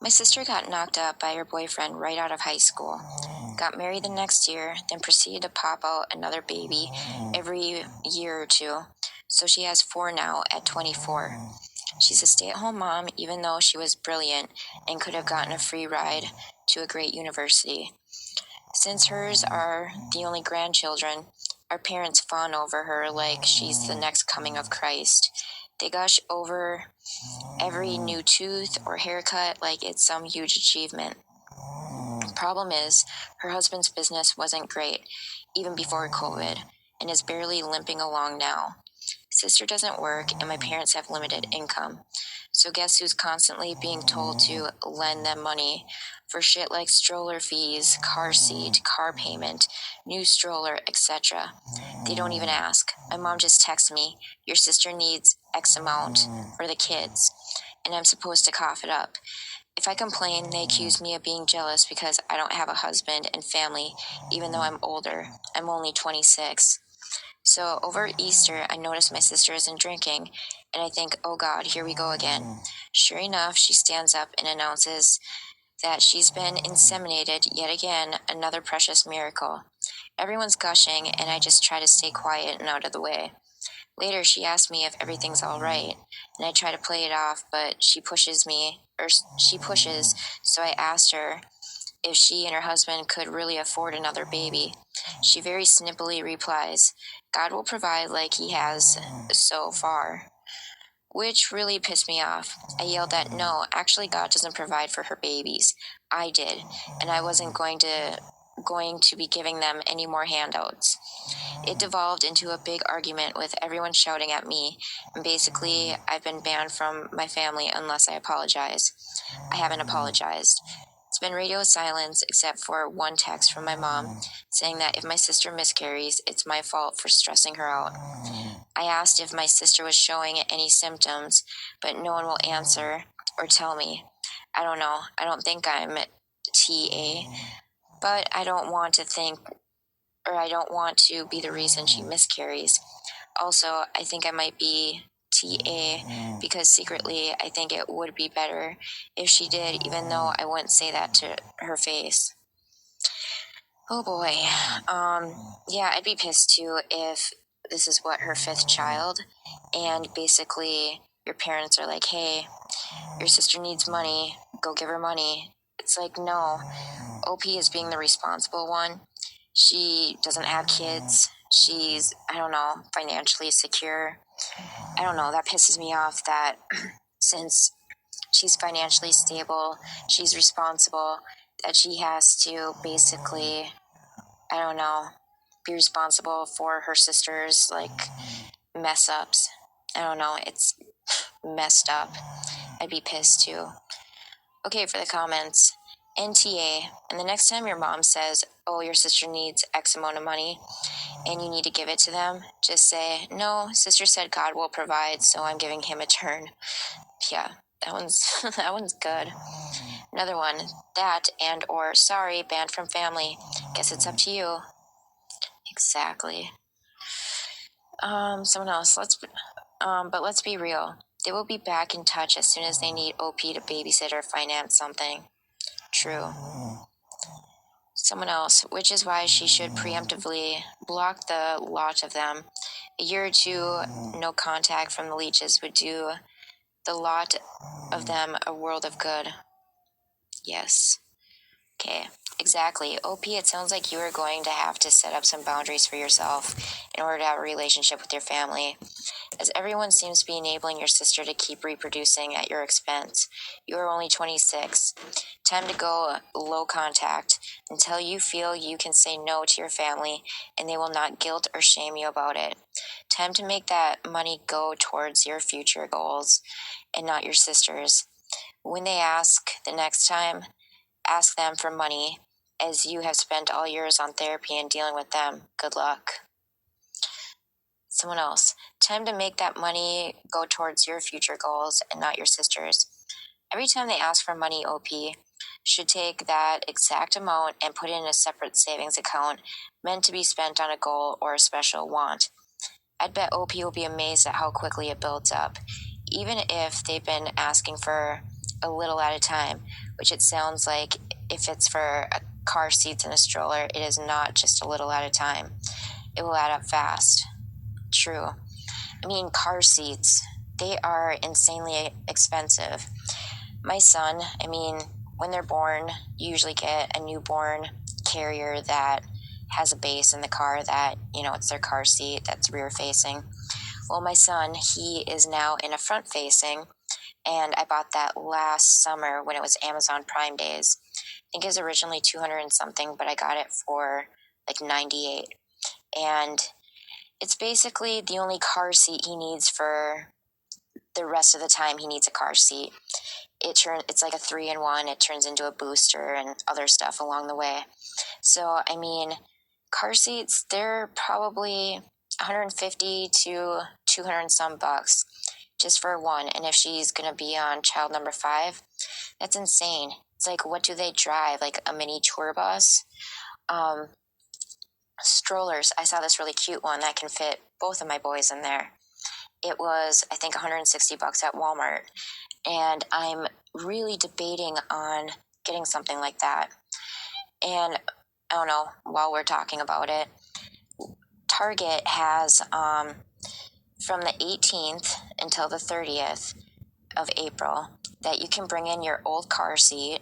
My sister got knocked up by her boyfriend right out of high school, got married the next year, then proceeded to pop out another baby every year or two, so she has 4 now at 24. She's a stay-at-home mom, even though she was brilliant and could have gotten a free ride to a great university. Since hers are the only grandchildren, our parents fawn over her like she's the next coming of Christ. They gush over every new tooth or haircut like it's some huge achievement. problem is, her husband's business wasn't great, even before COVID, and is barely limping along now. Sister doesn't work, and my parents have limited income. So guess who's constantly being told to lend them money for shit like stroller fees, car seat, car payment, new stroller, etc. They don't even ask. My mom just texts me, your sister needs X amount for the kids, and I'm supposed to cough it up. If I complain, they accuse me of being jealous because I don't have a husband and family, even though I'm older. I'm only 26. So over Easter, I notice my sister isn't drinking, and I think, oh God, here we go again. Sure enough, she stands up and announces that she's been inseminated yet again, another precious miracle. Everyone's gushing, and I just try to stay quiet and out of the way. Later, she asks me if everything's all right, and I try to play it off, but she pushes, so I asked her if she and her husband could really afford another baby. She very snippily replies, God will provide like he has so far, which really pissed me off. I yelled that no, actually God doesn't provide for her babies. I did, and I wasn't going to be giving them any more handouts. It devolved into a big argument with everyone shouting at me, and basically I've been banned from my family unless I apologize. I haven't apologized. It's been radio silence except for one text from my mom saying that if my sister miscarries, it's my fault for stressing her out. I asked if my sister was showing any symptoms, but no one will answer or tell me. I don't know. I don't think I'm TA, but I don't want to be the reason she miscarries. Also, I think I might be TA because secretly I think it would be better if she did, even though I wouldn't say that to her face. Oh boy. Yeah, I'd be pissed too if this is what her fifth child, and basically your parents are like, hey, your sister needs money, go give her money. It's like, no, OP is being the responsible one. She doesn't have kids. She's, I don't know, financially secure. I don't know, that pisses me off that since she's financially stable, she's responsible, that she has to basically, I don't know, be responsible for her sister's, like, mess ups. I don't know, it's messed up. I'd be pissed too. Okay, for the comments. NTA, and the next time your mom says, oh, your sister needs X amount of money, and you need to give it to them, just say, no, sister said God will provide, so I'm giving him a turn. Yeah, that one's good. Another one, that and or sorry, banned from family. Guess it's up to you. Exactly. Someone else. But let's be real. They will be back in touch as soon as they need OP to babysit or finance something. True. Someone else, which is why she should preemptively block the lot of them. A year or two, no contact from the leeches would do the lot of them a world of good. Yes. Okay, exactly. OP, it sounds like you are going to have to set up some boundaries for yourself in order to have a relationship with your family, as everyone seems to be enabling your sister to keep reproducing at your expense. You are only 26. Time to go low contact until you feel you can say no to your family and they will not guilt or shame you about it. Time to make that money go towards your future goals and not your sister's. When they ask the next time, ask them for money, as you have spent all yours on therapy and dealing with them. Good luck. Someone else. Time to make that money go towards your future goals and not your sister's. Every time they ask for money, OP should take that exact amount and put it in a separate savings account meant to be spent on a goal or a special want. I'd bet OP will be amazed at how quickly it builds up, even if they've been asking for a little at a time, which it sounds like if it's for a car seats and a stroller, it is not just a little at a time. It will add up fast. True. I mean, car seats, they are insanely expensive. My son, when they're born, you usually get a newborn carrier that has a base in the car that, it's their car seat that's rear facing. Well, my son, he is now in a front facing and I bought that last summer when it was Amazon Prime Days. I think it was originally 200 and something, but I got it for like 98. And it's basically the only car seat he needs for the rest of the time he needs a car seat. It's like a 3-in-1. It turns into a booster and other stuff along the way. So, I mean, car seats, they're probably 150 to 200 and some bucks just for one. And if she's going to be on child number 5, that's insane. It's like, what do they drive? Like a mini tour bus? Strollers. I saw this really cute one that can fit both of my boys in there. It was, I think, 160 bucks at Walmart. And I'm really debating on getting something like that. And I don't know, while we're talking about it, Target has from the 18th until the 30th of April that you can bring in your old car seat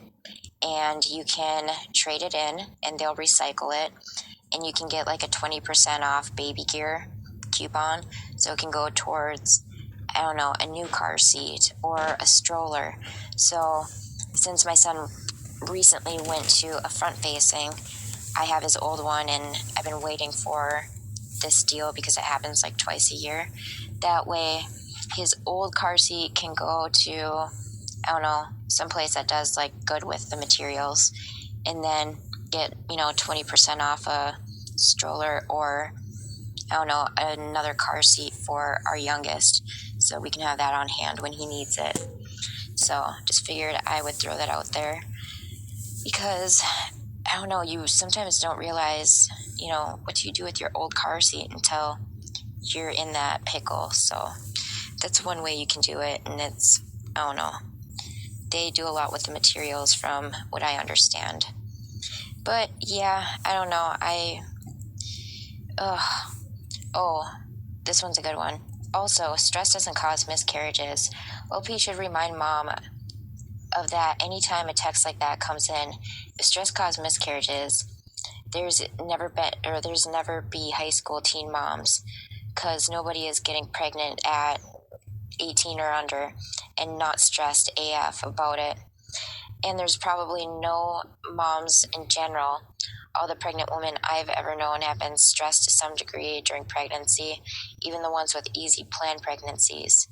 and you can trade it in and they'll recycle it, and you can get like a 20% off baby gear coupon, so it can go towards, I don't know, a new car seat or a stroller. So since my son recently went to a front facing, I have his old one and I've been waiting for this deal because it happens like twice a year. That way his old car seat can go to, I don't know, someplace that does like good with the materials, and then get, 20% off a stroller or, I don't know, another car seat for our youngest, so we can have that on hand when he needs it. So just figured I would throw that out there because, I don't know, you sometimes don't realize, what do you do with your old car seat until you're in that pickle. So that's one way you can do it, and it's, I don't know, they do a lot with the materials from what I understand. But yeah, I don't know, this one's a good one. Also, stress doesn't cause miscarriages. OP should remind mom of that anytime a text like that comes in. If stress causes miscarriages, there's never be high school teen moms, because nobody is getting pregnant at 18 or under and not stressed AF about it. And there's probably no moms in general. All the pregnant women I've ever known have been stressed to some degree during pregnancy, even the ones with easy planned pregnancies.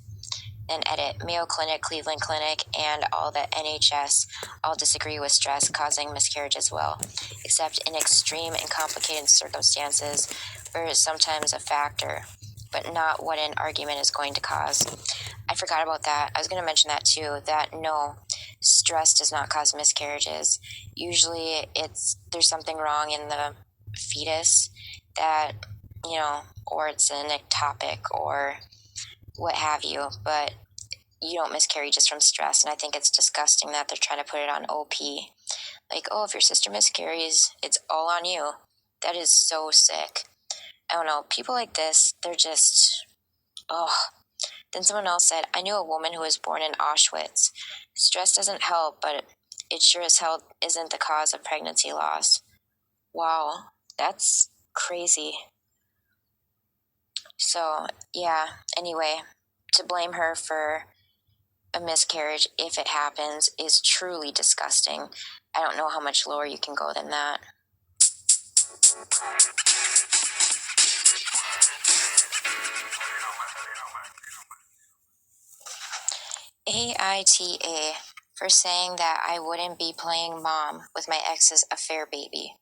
Then edit, Mayo Clinic, Cleveland Clinic, and all the NHS all disagree with stress causing miscarriage as well, except in extreme and complicated circumstances where it's sometimes a factor, but not what an argument is going to cause. I forgot about that. I was going to mention that too, that no, stress does not cause miscarriages. Usually there's something wrong in the fetus that, or it's an ectopic or what have you, but you don't miscarry just from stress. And I think it's disgusting that they're trying to put it on OP. Like, oh, if your sister miscarries, it's all on you. That is so sick. I don't know, people like this, they're just, Then someone else said, I knew a woman who was born in Auschwitz. Stress doesn't help, but it sure as hell isn't the cause of pregnancy loss. Wow, that's crazy. So, yeah, anyway, to blame her for a miscarriage, if it happens, is truly disgusting. I don't know how much lower you can go than that. AITA for saying that I wouldn't be playing mom with my ex's affair baby.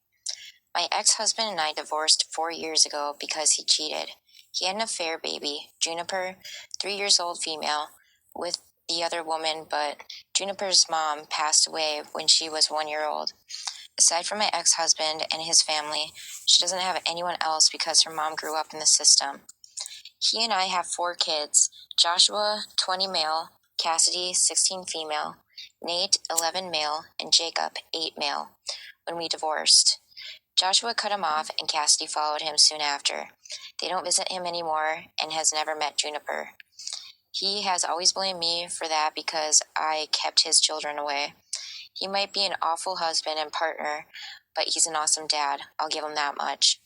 My ex-husband and I divorced 4 years ago because he cheated. He had an affair baby, Juniper, 3 years old female, with the other woman, but Juniper's mom passed away when she was 1 year old. Aside from my ex-husband and his family, she doesn't have anyone else because her mom grew up in the system. He and I have 4 kids, Joshua, 20 male, Cassidy, 16 female, Nate, 11 male, and Jacob, 8 male, when we divorced. Joshua cut him off and Cassidy followed him soon after. They don't visit him anymore and has never met Juniper. He has always blamed me for that because I kept his children away. He might be an awful husband and partner, but he's an awesome dad. I'll give him that much.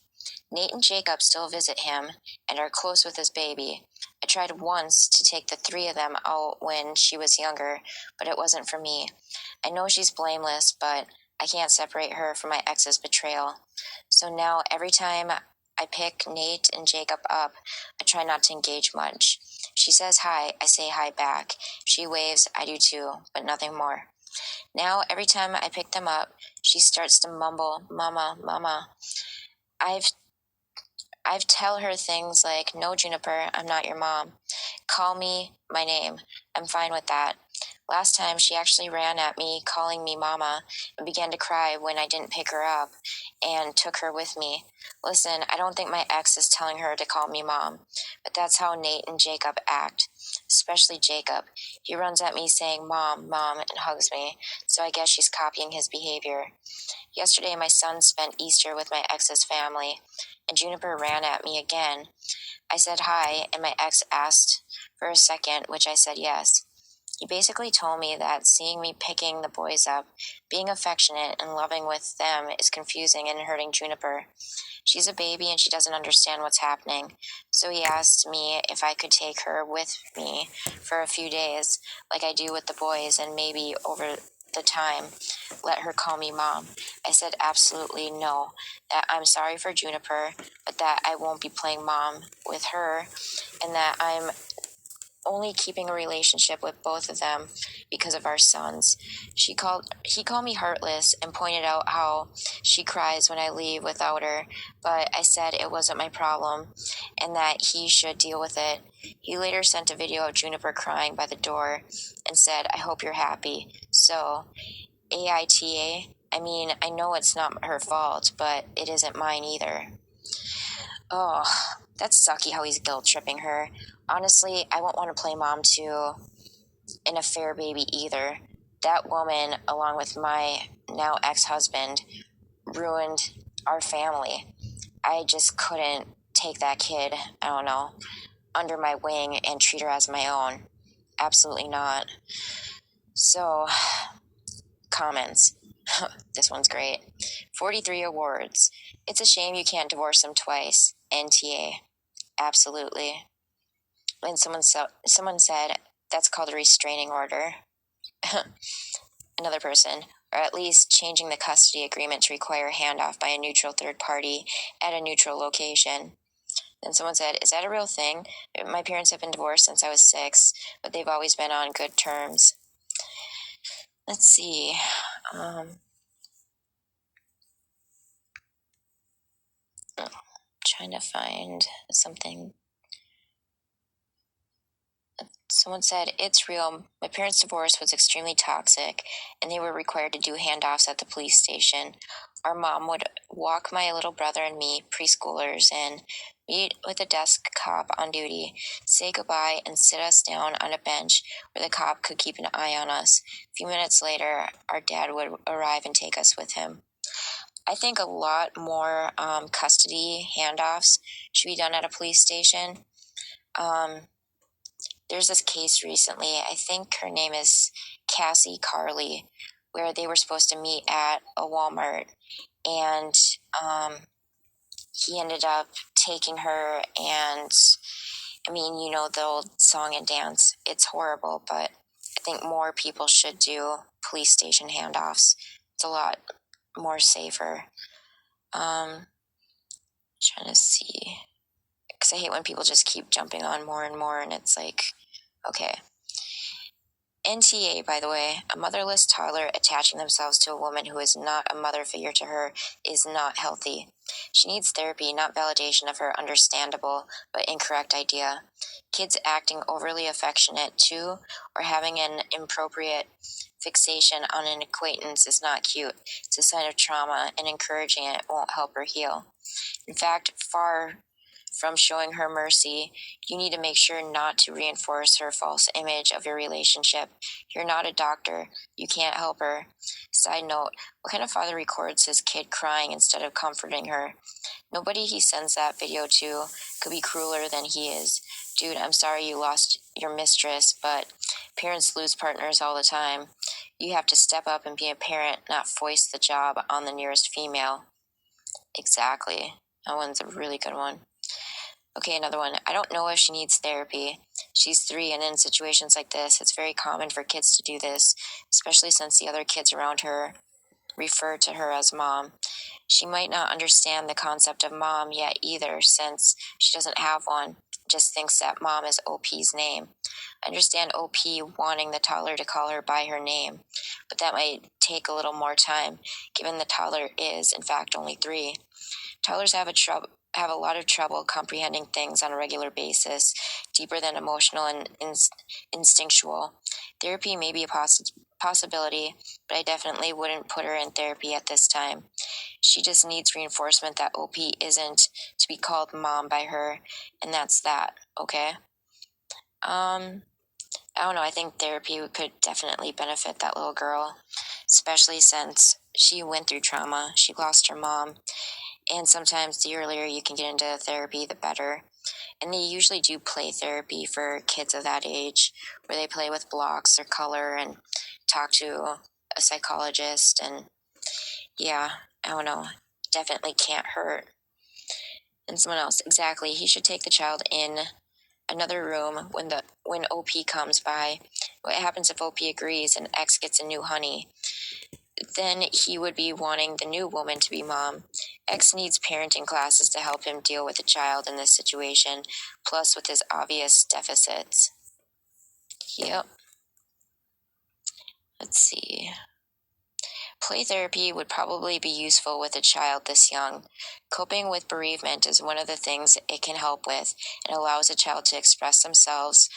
Nate and Jacob still visit him and are close with his baby. I tried once to take the three of them out when she was younger, but it wasn't for me. I know she's blameless, but I can't separate her from my ex's betrayal. So now every time I pick Nate and Jacob up, I try not to engage much. She says hi, I say hi back. She waves, I do too, but nothing more. Now every time I pick them up, she starts to mumble, "Mama, mama." I've I've tell her things like, "No, Juniper, I'm not your mom. Call me my name. I'm fine with that." Last time, she actually ran at me, calling me mama, and began to cry when I didn't pick her up and took her with me. Listen, I don't think my ex is telling her to call me mom, but that's how Nate and Jacob act, especially Jacob. He runs at me saying, "Mom, mom," and hugs me, so I guess she's copying his behavior. Yesterday, my son spent Easter with my ex's family, and Juniper ran at me again. I said hi, and my ex asked for a second, which I said yes. He basically told me that seeing me picking the boys up, being affectionate and loving with them is confusing and hurting Juniper. She's a baby and she doesn't understand what's happening. So he asked me if I could take her with me for a few days, like I do with the boys, and maybe over the time let her call me mom. I said absolutely no, that I'm sorry for Juniper, but that I won't be playing mom with her, and that I'm only keeping a relationship with both of them because of our sons. He called me heartless and pointed out how she cries when I leave without her, but I said it wasn't my problem and that he should deal with it. He later sent a video of Juniper crying by the door and said, "I hope you're happy." So, AITA, I mean, I know it's not her fault, but it isn't mine either. Oh, that's sucky how he's guilt tripping her. Honestly, I won't want to play mom to an affair baby either. That woman, along with my now ex-husband, ruined our family. I just couldn't take that kid, I don't know, under my wing and treat her as my own. Absolutely not. So, comments. This one's great. 43 awards. It's a shame you can't divorce him twice. NTA. Absolutely. And someone said, that's called a restraining order. Another person, or at least changing the custody agreement to require handoff by a neutral third party at a neutral location. Then someone said, is that a real thing? My parents have been divorced since I was 6, but they've always been on good terms. Let's see. Trying to find something. Someone said, it's real. My parents' divorce was extremely toxic, and they were required to do handoffs at the police station. Our mom would walk my little brother and me, preschoolers, in, meet with a desk cop on duty, say goodbye, and sit us down on a bench where the cop could keep an eye on us. A few minutes later, our dad would arrive and take us with him. I think a lot more custody handoffs should be done at a police station. There's this case recently, I think her name is Cassie Carley, where they were supposed to meet at a Walmart, and he ended up taking her, and I mean, you know, the old song and dance, it's horrible, but I think more people should do police station handoffs. It's a lot more safer. Trying to see, because I hate when people just keep jumping on more and more, and it's like, okay. NTA, by the way, a motherless toddler attaching themselves to a woman who is not a mother figure to her is not healthy. She needs therapy, not validation of her understandable but incorrect idea. Kids acting overly affectionate to or having an inappropriate fixation on an acquaintance is not cute. It's a sign of trauma, and encouraging it won't help her heal. In fact, far from showing her mercy, you need to make sure not to reinforce her false image of your relationship. You're not a doctor. You can't help her. Side note, what kind of father records his kid crying instead of comforting her? Nobody he sends that video to could be crueler than he is. Dude, I'm sorry you lost your mistress, but parents lose partners all the time. You have to step up and be a parent, not foist the job on the nearest female. Exactly. That one's a really good one. Okay, another one. I don't know if she needs therapy. She's 3, and in situations like this, it's very common for kids to do this, especially since the other kids around her refer to her as mom. She might not understand the concept of mom yet either, since she doesn't have one, just thinks that mom is OP's name. I understand OP wanting the toddler to call her by her name, but that might take a little more time, given the toddler is, in fact, only 3. Toddlers have a lot of trouble comprehending things on a regular basis, deeper than emotional and instinctual. Therapy may be a possibility, but I definitely wouldn't put her in therapy at this time. She just needs reinforcement that OP isn't to be called mom by her, and that's that, okay? I don't know, I think therapy could definitely benefit that little girl, especially since she went through trauma. She lost her mom, and sometimes the earlier you can get into therapy, the better. And they usually do play therapy for kids of that age, where they play with blocks or color and talk to a psychologist. And yeah, I don't know, definitely can't hurt. And someone else, exactly. He should take the child in another room when OP comes by. What happens if OP agrees and X gets a new honey? Then he would be wanting the new woman to be mom. X needs parenting classes to help him deal with the child in this situation, plus with his obvious deficits. Yep. Let's see. Play therapy would probably be useful with a child this young. Coping with bereavement is one of the things it can help with and allows a child to express themselves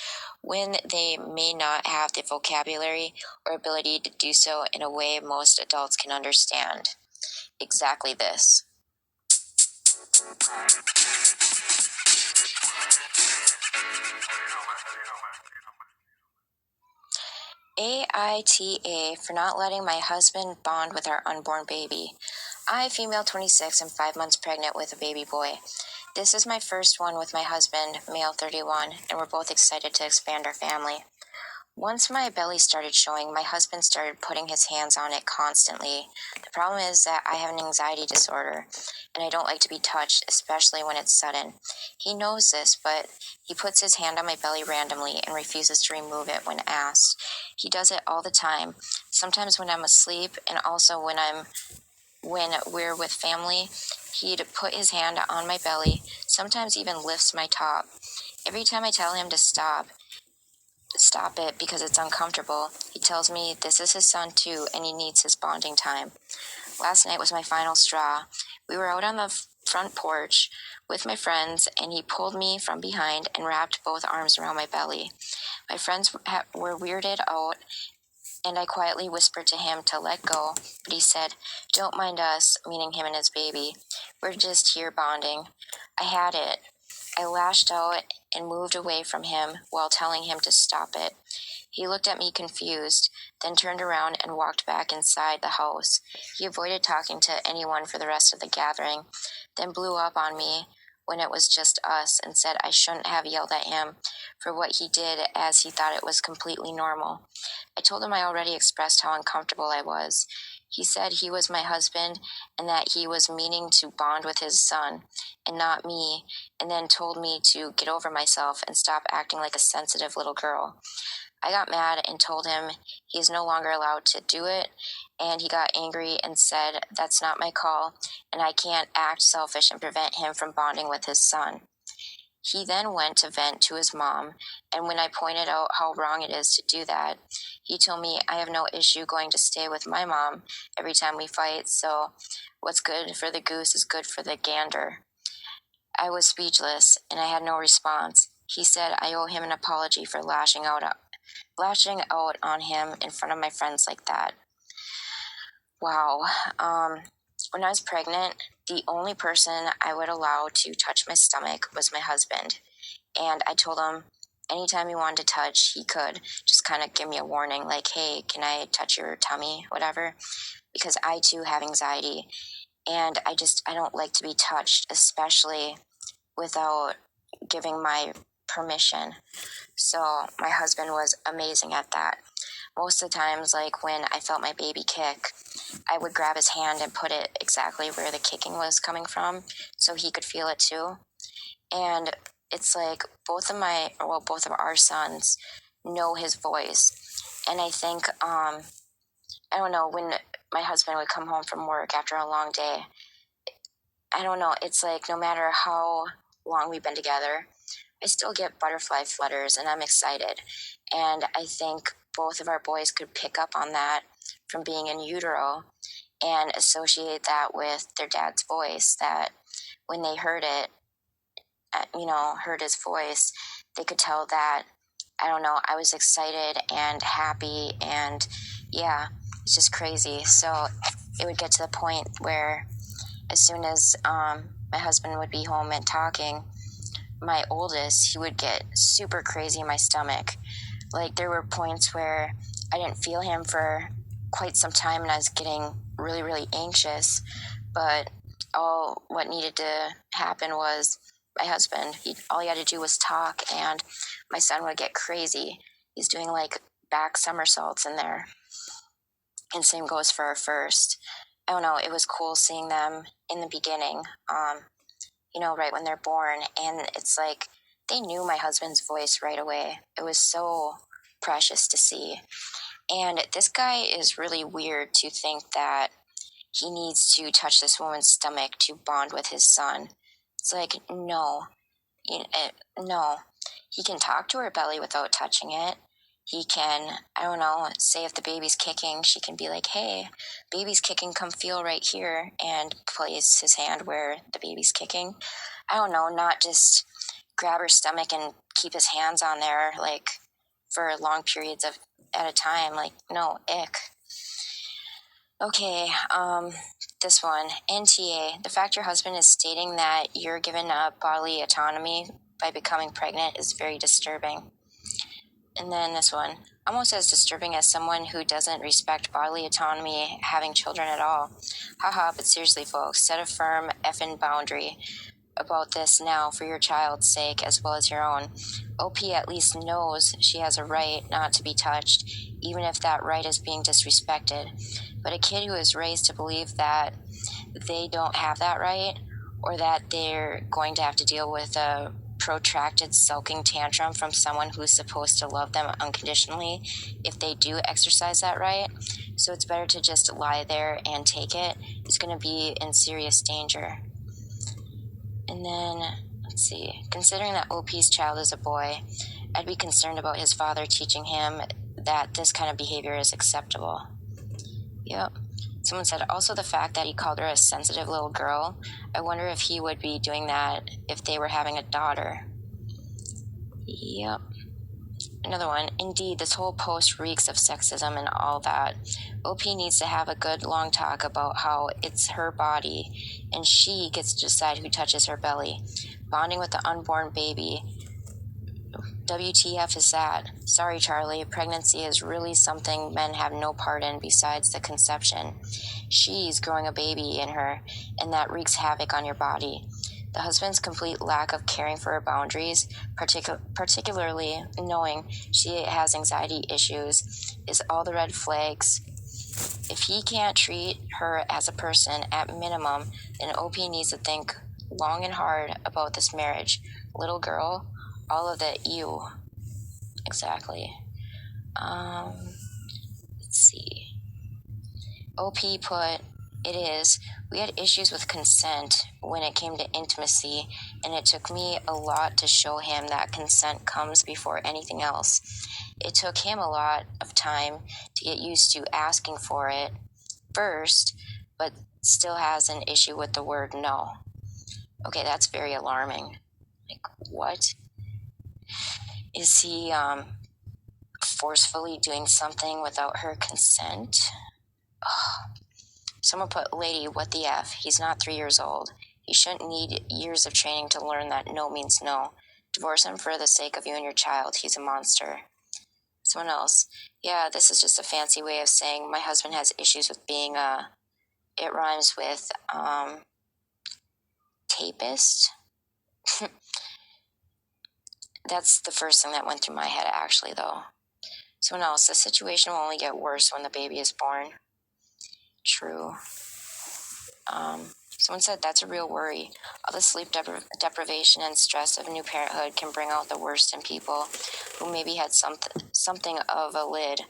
when they may not have the vocabulary or ability to do so in a way most adults can understand. Exactly this. AITA for not letting my husband bond with our unborn baby. I, female 26, am 5 months pregnant with a baby boy. This is my first one with my husband, male 31, and we're both excited to expand our family. Once my belly started showing, my husband started putting his hands on it constantly. The problem is that I have an anxiety disorder, and I don't like to be touched, especially when it's sudden. He knows this, but he puts his hand on my belly randomly and refuses to remove it when asked. He does it all the time, sometimes when I'm asleep, and also when we're with family. He'd put his hand on my belly, sometimes even lifts my top. Every time I tell him to stop it because it's uncomfortable, he tells me this is his son too and he needs his bonding time. Last night was my final straw. We were out on the front porch with my friends, and he pulled me from behind and wrapped both arms around my belly. My friends were weirded out, and I quietly whispered to him to let go, but he said, "Don't mind us," meaning him and his baby. "We're just here bonding." I had it. I lashed out and moved away from him while telling him to stop it. He looked at me confused, then turned around and walked back inside the house. He avoided talking to anyone for the rest of the gathering, then blew up on me when it was just us and said I shouldn't have yelled at him for what he did, as he thought it was completely normal. I told him I already expressed how uncomfortable I was. He said he was my husband and that he was meaning to bond with his son and not me, and then told me to get over myself and stop acting like a sensitive little girl. I got mad and told him he is no longer allowed to do it, and he got angry and said that's not my call and I can't act selfish and prevent him from bonding with his son. He then went to vent to his mom, and when I pointed out how wrong it is to do that, he told me I have no issue going to stay with my mom every time we fight, so what's good for the goose is good for the gander. I was speechless, and I had no response. He said I owe him an apology for lashing out on him in front of my friends like that. Wow. When I was pregnant, the only person I would allow to touch my stomach was my husband. And I told him anytime he wanted to touch, he could. Just kind of give me a warning, like, hey, can I touch your tummy, whatever? Because I too have anxiety. And I don't like to be touched, especially without giving my permission. So my husband was amazing at that. Most of the times, like when I felt my baby kick, I would grab his hand and put it exactly where the kicking was coming from so he could feel it too. And it's like both of our sons know his voice. And I think, I don't know, when my husband would come home from work after a long day, I don't know, it's like no matter how long we've been together, I still get butterfly flutters and I'm excited. And I think both of our boys could pick up on that from being in utero and associate that with their dad's voice, that when they heard it, heard his voice, they could tell that, I don't know, I was excited and happy, and yeah, it's just crazy. So it would get to the point where as soon as my husband would be home and talking, my oldest, he would get super crazy in my stomach. Like there were points where I didn't feel him for quite some time and I was getting really, really anxious. But all what needed to happen was my husband, all he had to do was talk and my son would get crazy. He's doing like back somersaults in there. And same goes for our first. I don't know, it was cool seeing them in the beginning, right when they're born. And it's like they knew my husband's voice right away. It was so precious to see. And this guy is really weird to think that he needs to touch this woman's stomach to bond with his son. It's like, no, no. He can talk to her belly without touching it. He can, I don't know, say if the baby's kicking, she can be like, hey, baby's kicking, come feel right here, and place his hand where the baby's kicking. I don't know, not just grab her stomach and keep his hands on there, like, for long periods at a time. Like, no, ick. Okay, this one, NTA. The fact your husband is stating that you're given up bodily autonomy by becoming pregnant is very disturbing. And then this one, almost as disturbing as someone who doesn't respect bodily autonomy having children at all. Haha, but seriously, folks, set a firm effing boundary about this now for your child's sake as well as your own. OP at least knows she has a right not to be touched, even if that right is being disrespected. But a kid who is raised to believe that they don't have that right, or that they're going to have to deal with a protracted sulking tantrum from someone who's supposed to love them unconditionally if they do exercise that right, so it's better to just lie there and take it, is going to be in serious danger. And then, let's see, considering that OP's child is a boy, I'd be concerned about his father teaching him that this kind of behavior is acceptable. Yep. Someone said, also the fact that he called her a sensitive little girl, I wonder if he would be doing that if they were having a daughter. Yep. Another one, indeed, this whole post reeks of sexism and all that. OP needs to have a good long talk about how it's her body and she gets to decide who touches her belly. Bonding with the unborn baby. WTF is that? Sorry, Charlie, pregnancy is really something men have no part in besides the conception. She's growing a baby in her, and that wreaks havoc on your body. The husband's complete lack of caring for her boundaries, particularly knowing she has anxiety issues, is all the red flags. If he can't treat her as a person at minimum, then OP needs to think long and hard about this marriage. Little girl, all of the ew. Exactly. Let's see. OP put, it is, we had issues with consent when it came to intimacy, and it took me a lot to show him that consent comes before anything else. It took him a lot of time to get used to asking for it first, but still has an issue with the word no. Okay, that's very alarming. Like, what? Is he forcefully doing something without her consent? Ugh. Someone put, lady, what the F? He's not 3 years old. He shouldn't need years of training to learn that no means no. Divorce him for the sake of you and your child. He's a monster. Someone else, yeah, this is just a fancy way of saying my husband has issues with being it rhymes with tapist. That's the first thing that went through my head, actually, though. Someone else, the situation will only get worse when the baby is born. True. Someone said that's a real worry. All the sleep deprivation and stress of new parenthood can bring out the worst in people who maybe had something of a lid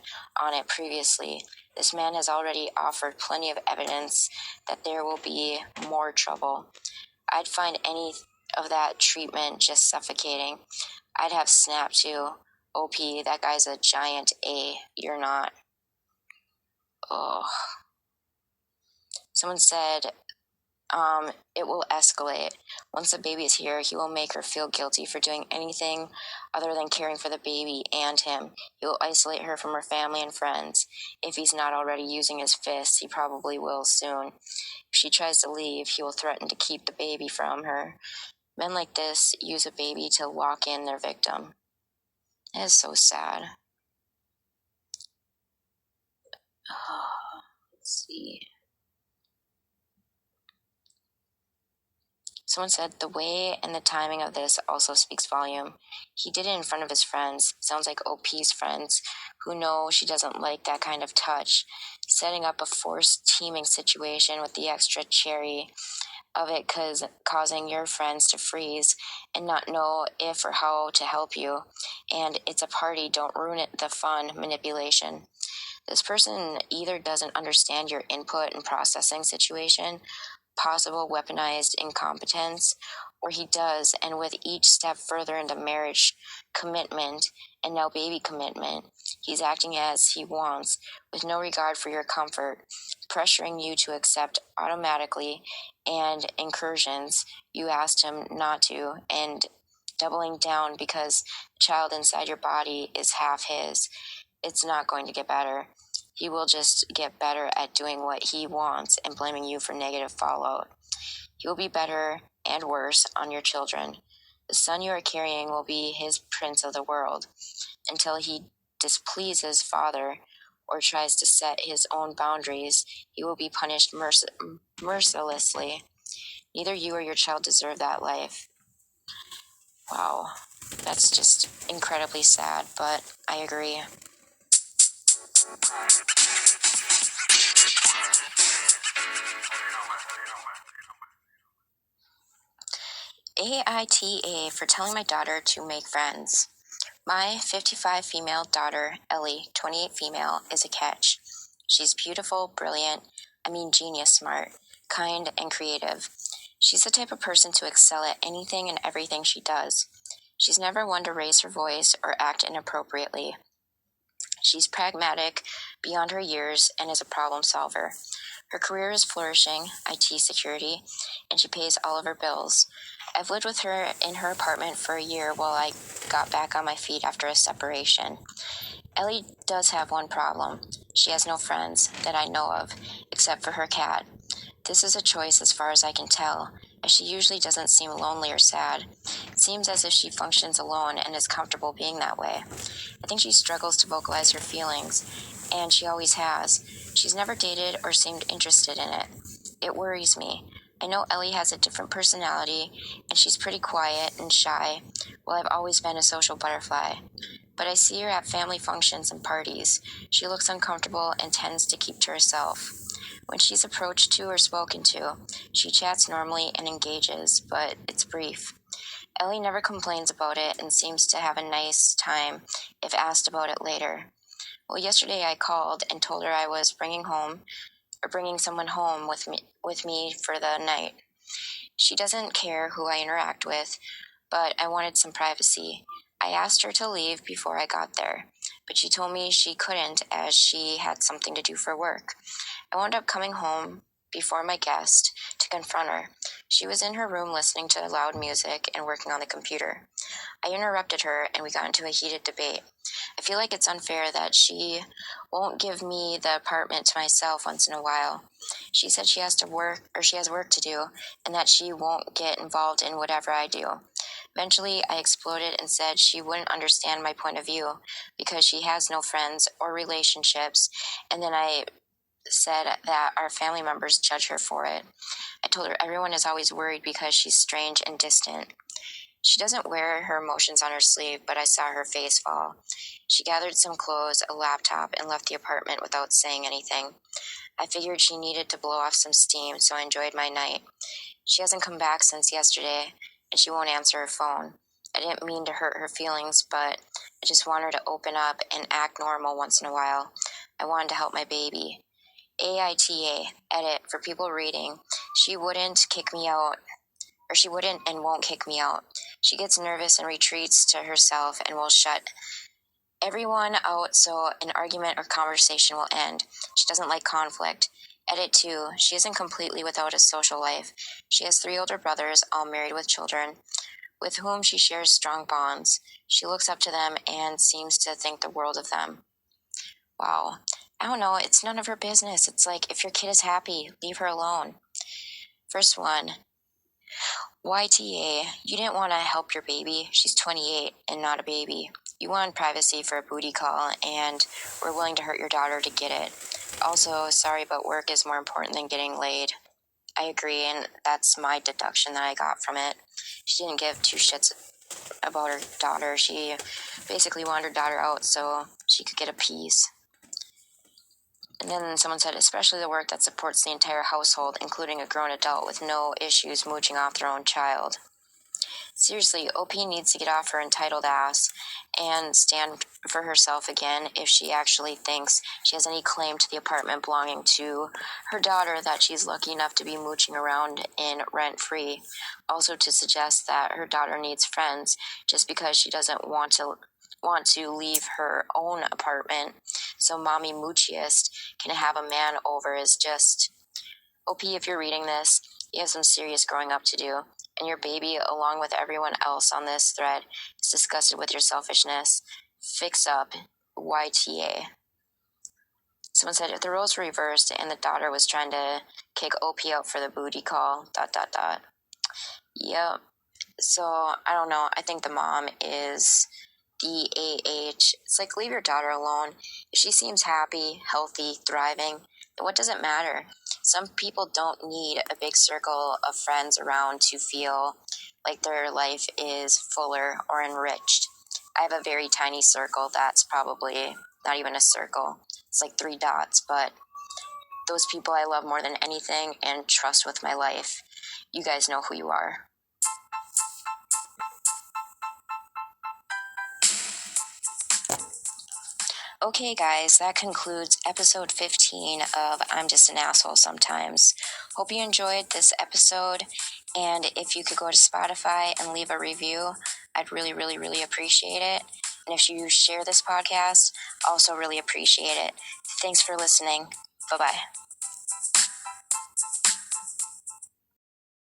on it previously. This man has already offered plenty of evidence that there will be more trouble. I'd find any of that treatment just suffocating. I'd have snap too. OP, that guy's a giant A. You're not. Ugh. Someone said, it will escalate. Once the baby is here, he will make her feel guilty for doing anything other than caring for the baby and him. He will isolate her from her family and friends. If he's not already using his fists, he probably will soon. If she tries to leave, he will threaten to keep the baby from her. Men like this use a baby to lock in their victim. It is so sad. Let's see. Someone said, the way and the timing of this also speaks volume. He did it in front of his friends. Sounds like OP's friends, who know she doesn't like that kind of touch. Setting up a forced teaming situation with the extra cherry of it causing your friends to freeze and not know if or how to help you. And it's a party, don't ruin it, the fun manipulation. This person either doesn't understand your input and processing situation, possible weaponized incompetence, or he does, and with each step further into marriage commitment and now baby commitment, he's acting as he wants with no regard for your comfort, pressuring you to accept automatically and incursions you asked him not to, and doubling down because the child inside your body is half his. It's not going to get better. He will just get better at doing what he wants and blaming you for negative fallout. He will be better and worse on your children. The son you are carrying will be his prince of the world until he displeases father or tries to set his own boundaries. He will be punished mercilessly. Neither you or your child deserve that life. Wow, that's just incredibly sad, but I agree. AITA for telling my daughter to make friends. My 55 female daughter, Ellie, 28 female, is a catch. She's beautiful, brilliant, genius smart, kind, and creative. She's the type of person to excel at anything and everything she does. She's never one to raise her voice or act inappropriately. She's pragmatic, beyond her years, and is a problem solver. Her career is flourishing, IT security, and she pays all of her bills. I've lived with her in her apartment for a year while I got back on my feet after a separation. Ellie does have one problem. She has no friends that I know of, except for her cat. This is a choice as far as I can tell, as she usually doesn't seem lonely or sad. It seems as if she functions alone and is comfortable being that way. I think she struggles to vocalize her feelings, and she always has. She's never dated or seemed interested in it. It worries me. I know Ellie has a different personality, and she's pretty quiet and shy, while I've always been a social butterfly. But I see her at family functions and parties. She looks uncomfortable and tends to keep to herself. When she's approached to or spoken to, she chats normally and engages, but it's brief. Ellie never complains about it and seems to have a nice time if asked about it later. Well, yesterday I called and told her I was bringing someone home with me for the night. She doesn't care who I interact with, but I wanted some privacy. I asked her to leave before I got there, but she told me she couldn't as she had something to do for work. I wound up coming home before my guest to confront her. She was in her room listening to loud music and working on the computer. I interrupted her and we got into a heated debate. I feel like it's unfair that she won't give me the apartment to myself once in a while. She said she has work to do and that she won't get involved in whatever I do. Eventually, I exploded and said she wouldn't understand my point of view because she has no friends or relationships, and then I said that our family members judge her for it. I told her everyone is always worried because she's strange and distant. She doesn't wear her emotions on her sleeve, but I saw her face fall. She gathered some clothes, a laptop, and left the apartment without saying anything. I figured she needed to blow off some steam, so I enjoyed my night. She hasn't come back since yesterday, and she won't answer her phone. I didn't mean to hurt her feelings, but I just want her to open up and act normal once in a while. I wanted to help my baby. AITA, edit, for people reading. She wouldn't kick me out, or she wouldn't and won't kick me out. She gets nervous and retreats to herself and will shut everyone out so an argument or conversation will end. She doesn't like conflict. Edit 2. She isn't completely without a social life. She has 3 older brothers, all married with children, with whom she shares strong bonds. She looks up to them and seems to think the world of them. Wow. I don't know. It's none of her business. It's like, if your kid is happy, leave her alone. First one. YTA, you didn't want to help your baby. She's 28 and not a baby. You wanted privacy for a booty call and were willing to hurt your daughter to get it. Also, sorry, but work is more important than getting laid. I agree, and that's my deduction that I got from it. She didn't give 2 shits about her daughter. She basically wanted her daughter out so she could get a piece. And then someone said, especially the work that supports the entire household, including a grown adult with no issues mooching off their own child. Seriously, OP needs to get off her entitled ass and stand for herself again if she actually thinks she has any claim to the apartment belonging to her daughter that she's lucky enough to be mooching around in rent-free. Also to suggest that her daughter needs friends just because she doesn't want to leave her own apartment so mommy moochiest can have a man over is just... OP, if you're reading this, you have some serious growing up to do, and your baby, along with everyone else on this thread, is disgusted with your selfishness. Fix up. YTA. Someone said, if the roles were reversed and the daughter was trying to kick OP out for the booty call, ... Yep. So, I don't know. I think the mom is DAH. It's like, leave your daughter alone. If she seems happy, healthy, thriving, then what does it matter? Some people don't need a big circle of friends around to feel like their life is fuller or enriched. I have a very tiny circle that's probably not even a circle. It's like 3 dots, but those people I love more than anything and trust with my life. You guys know who you are. Okay, guys, that concludes episode 15 of I'm Just an Asshole Sometimes. Hope you enjoyed this episode, and if you could go to Spotify and leave a review, I'd really, really, really appreciate it. And if you share this podcast, also really appreciate it. Thanks for listening. Bye-bye.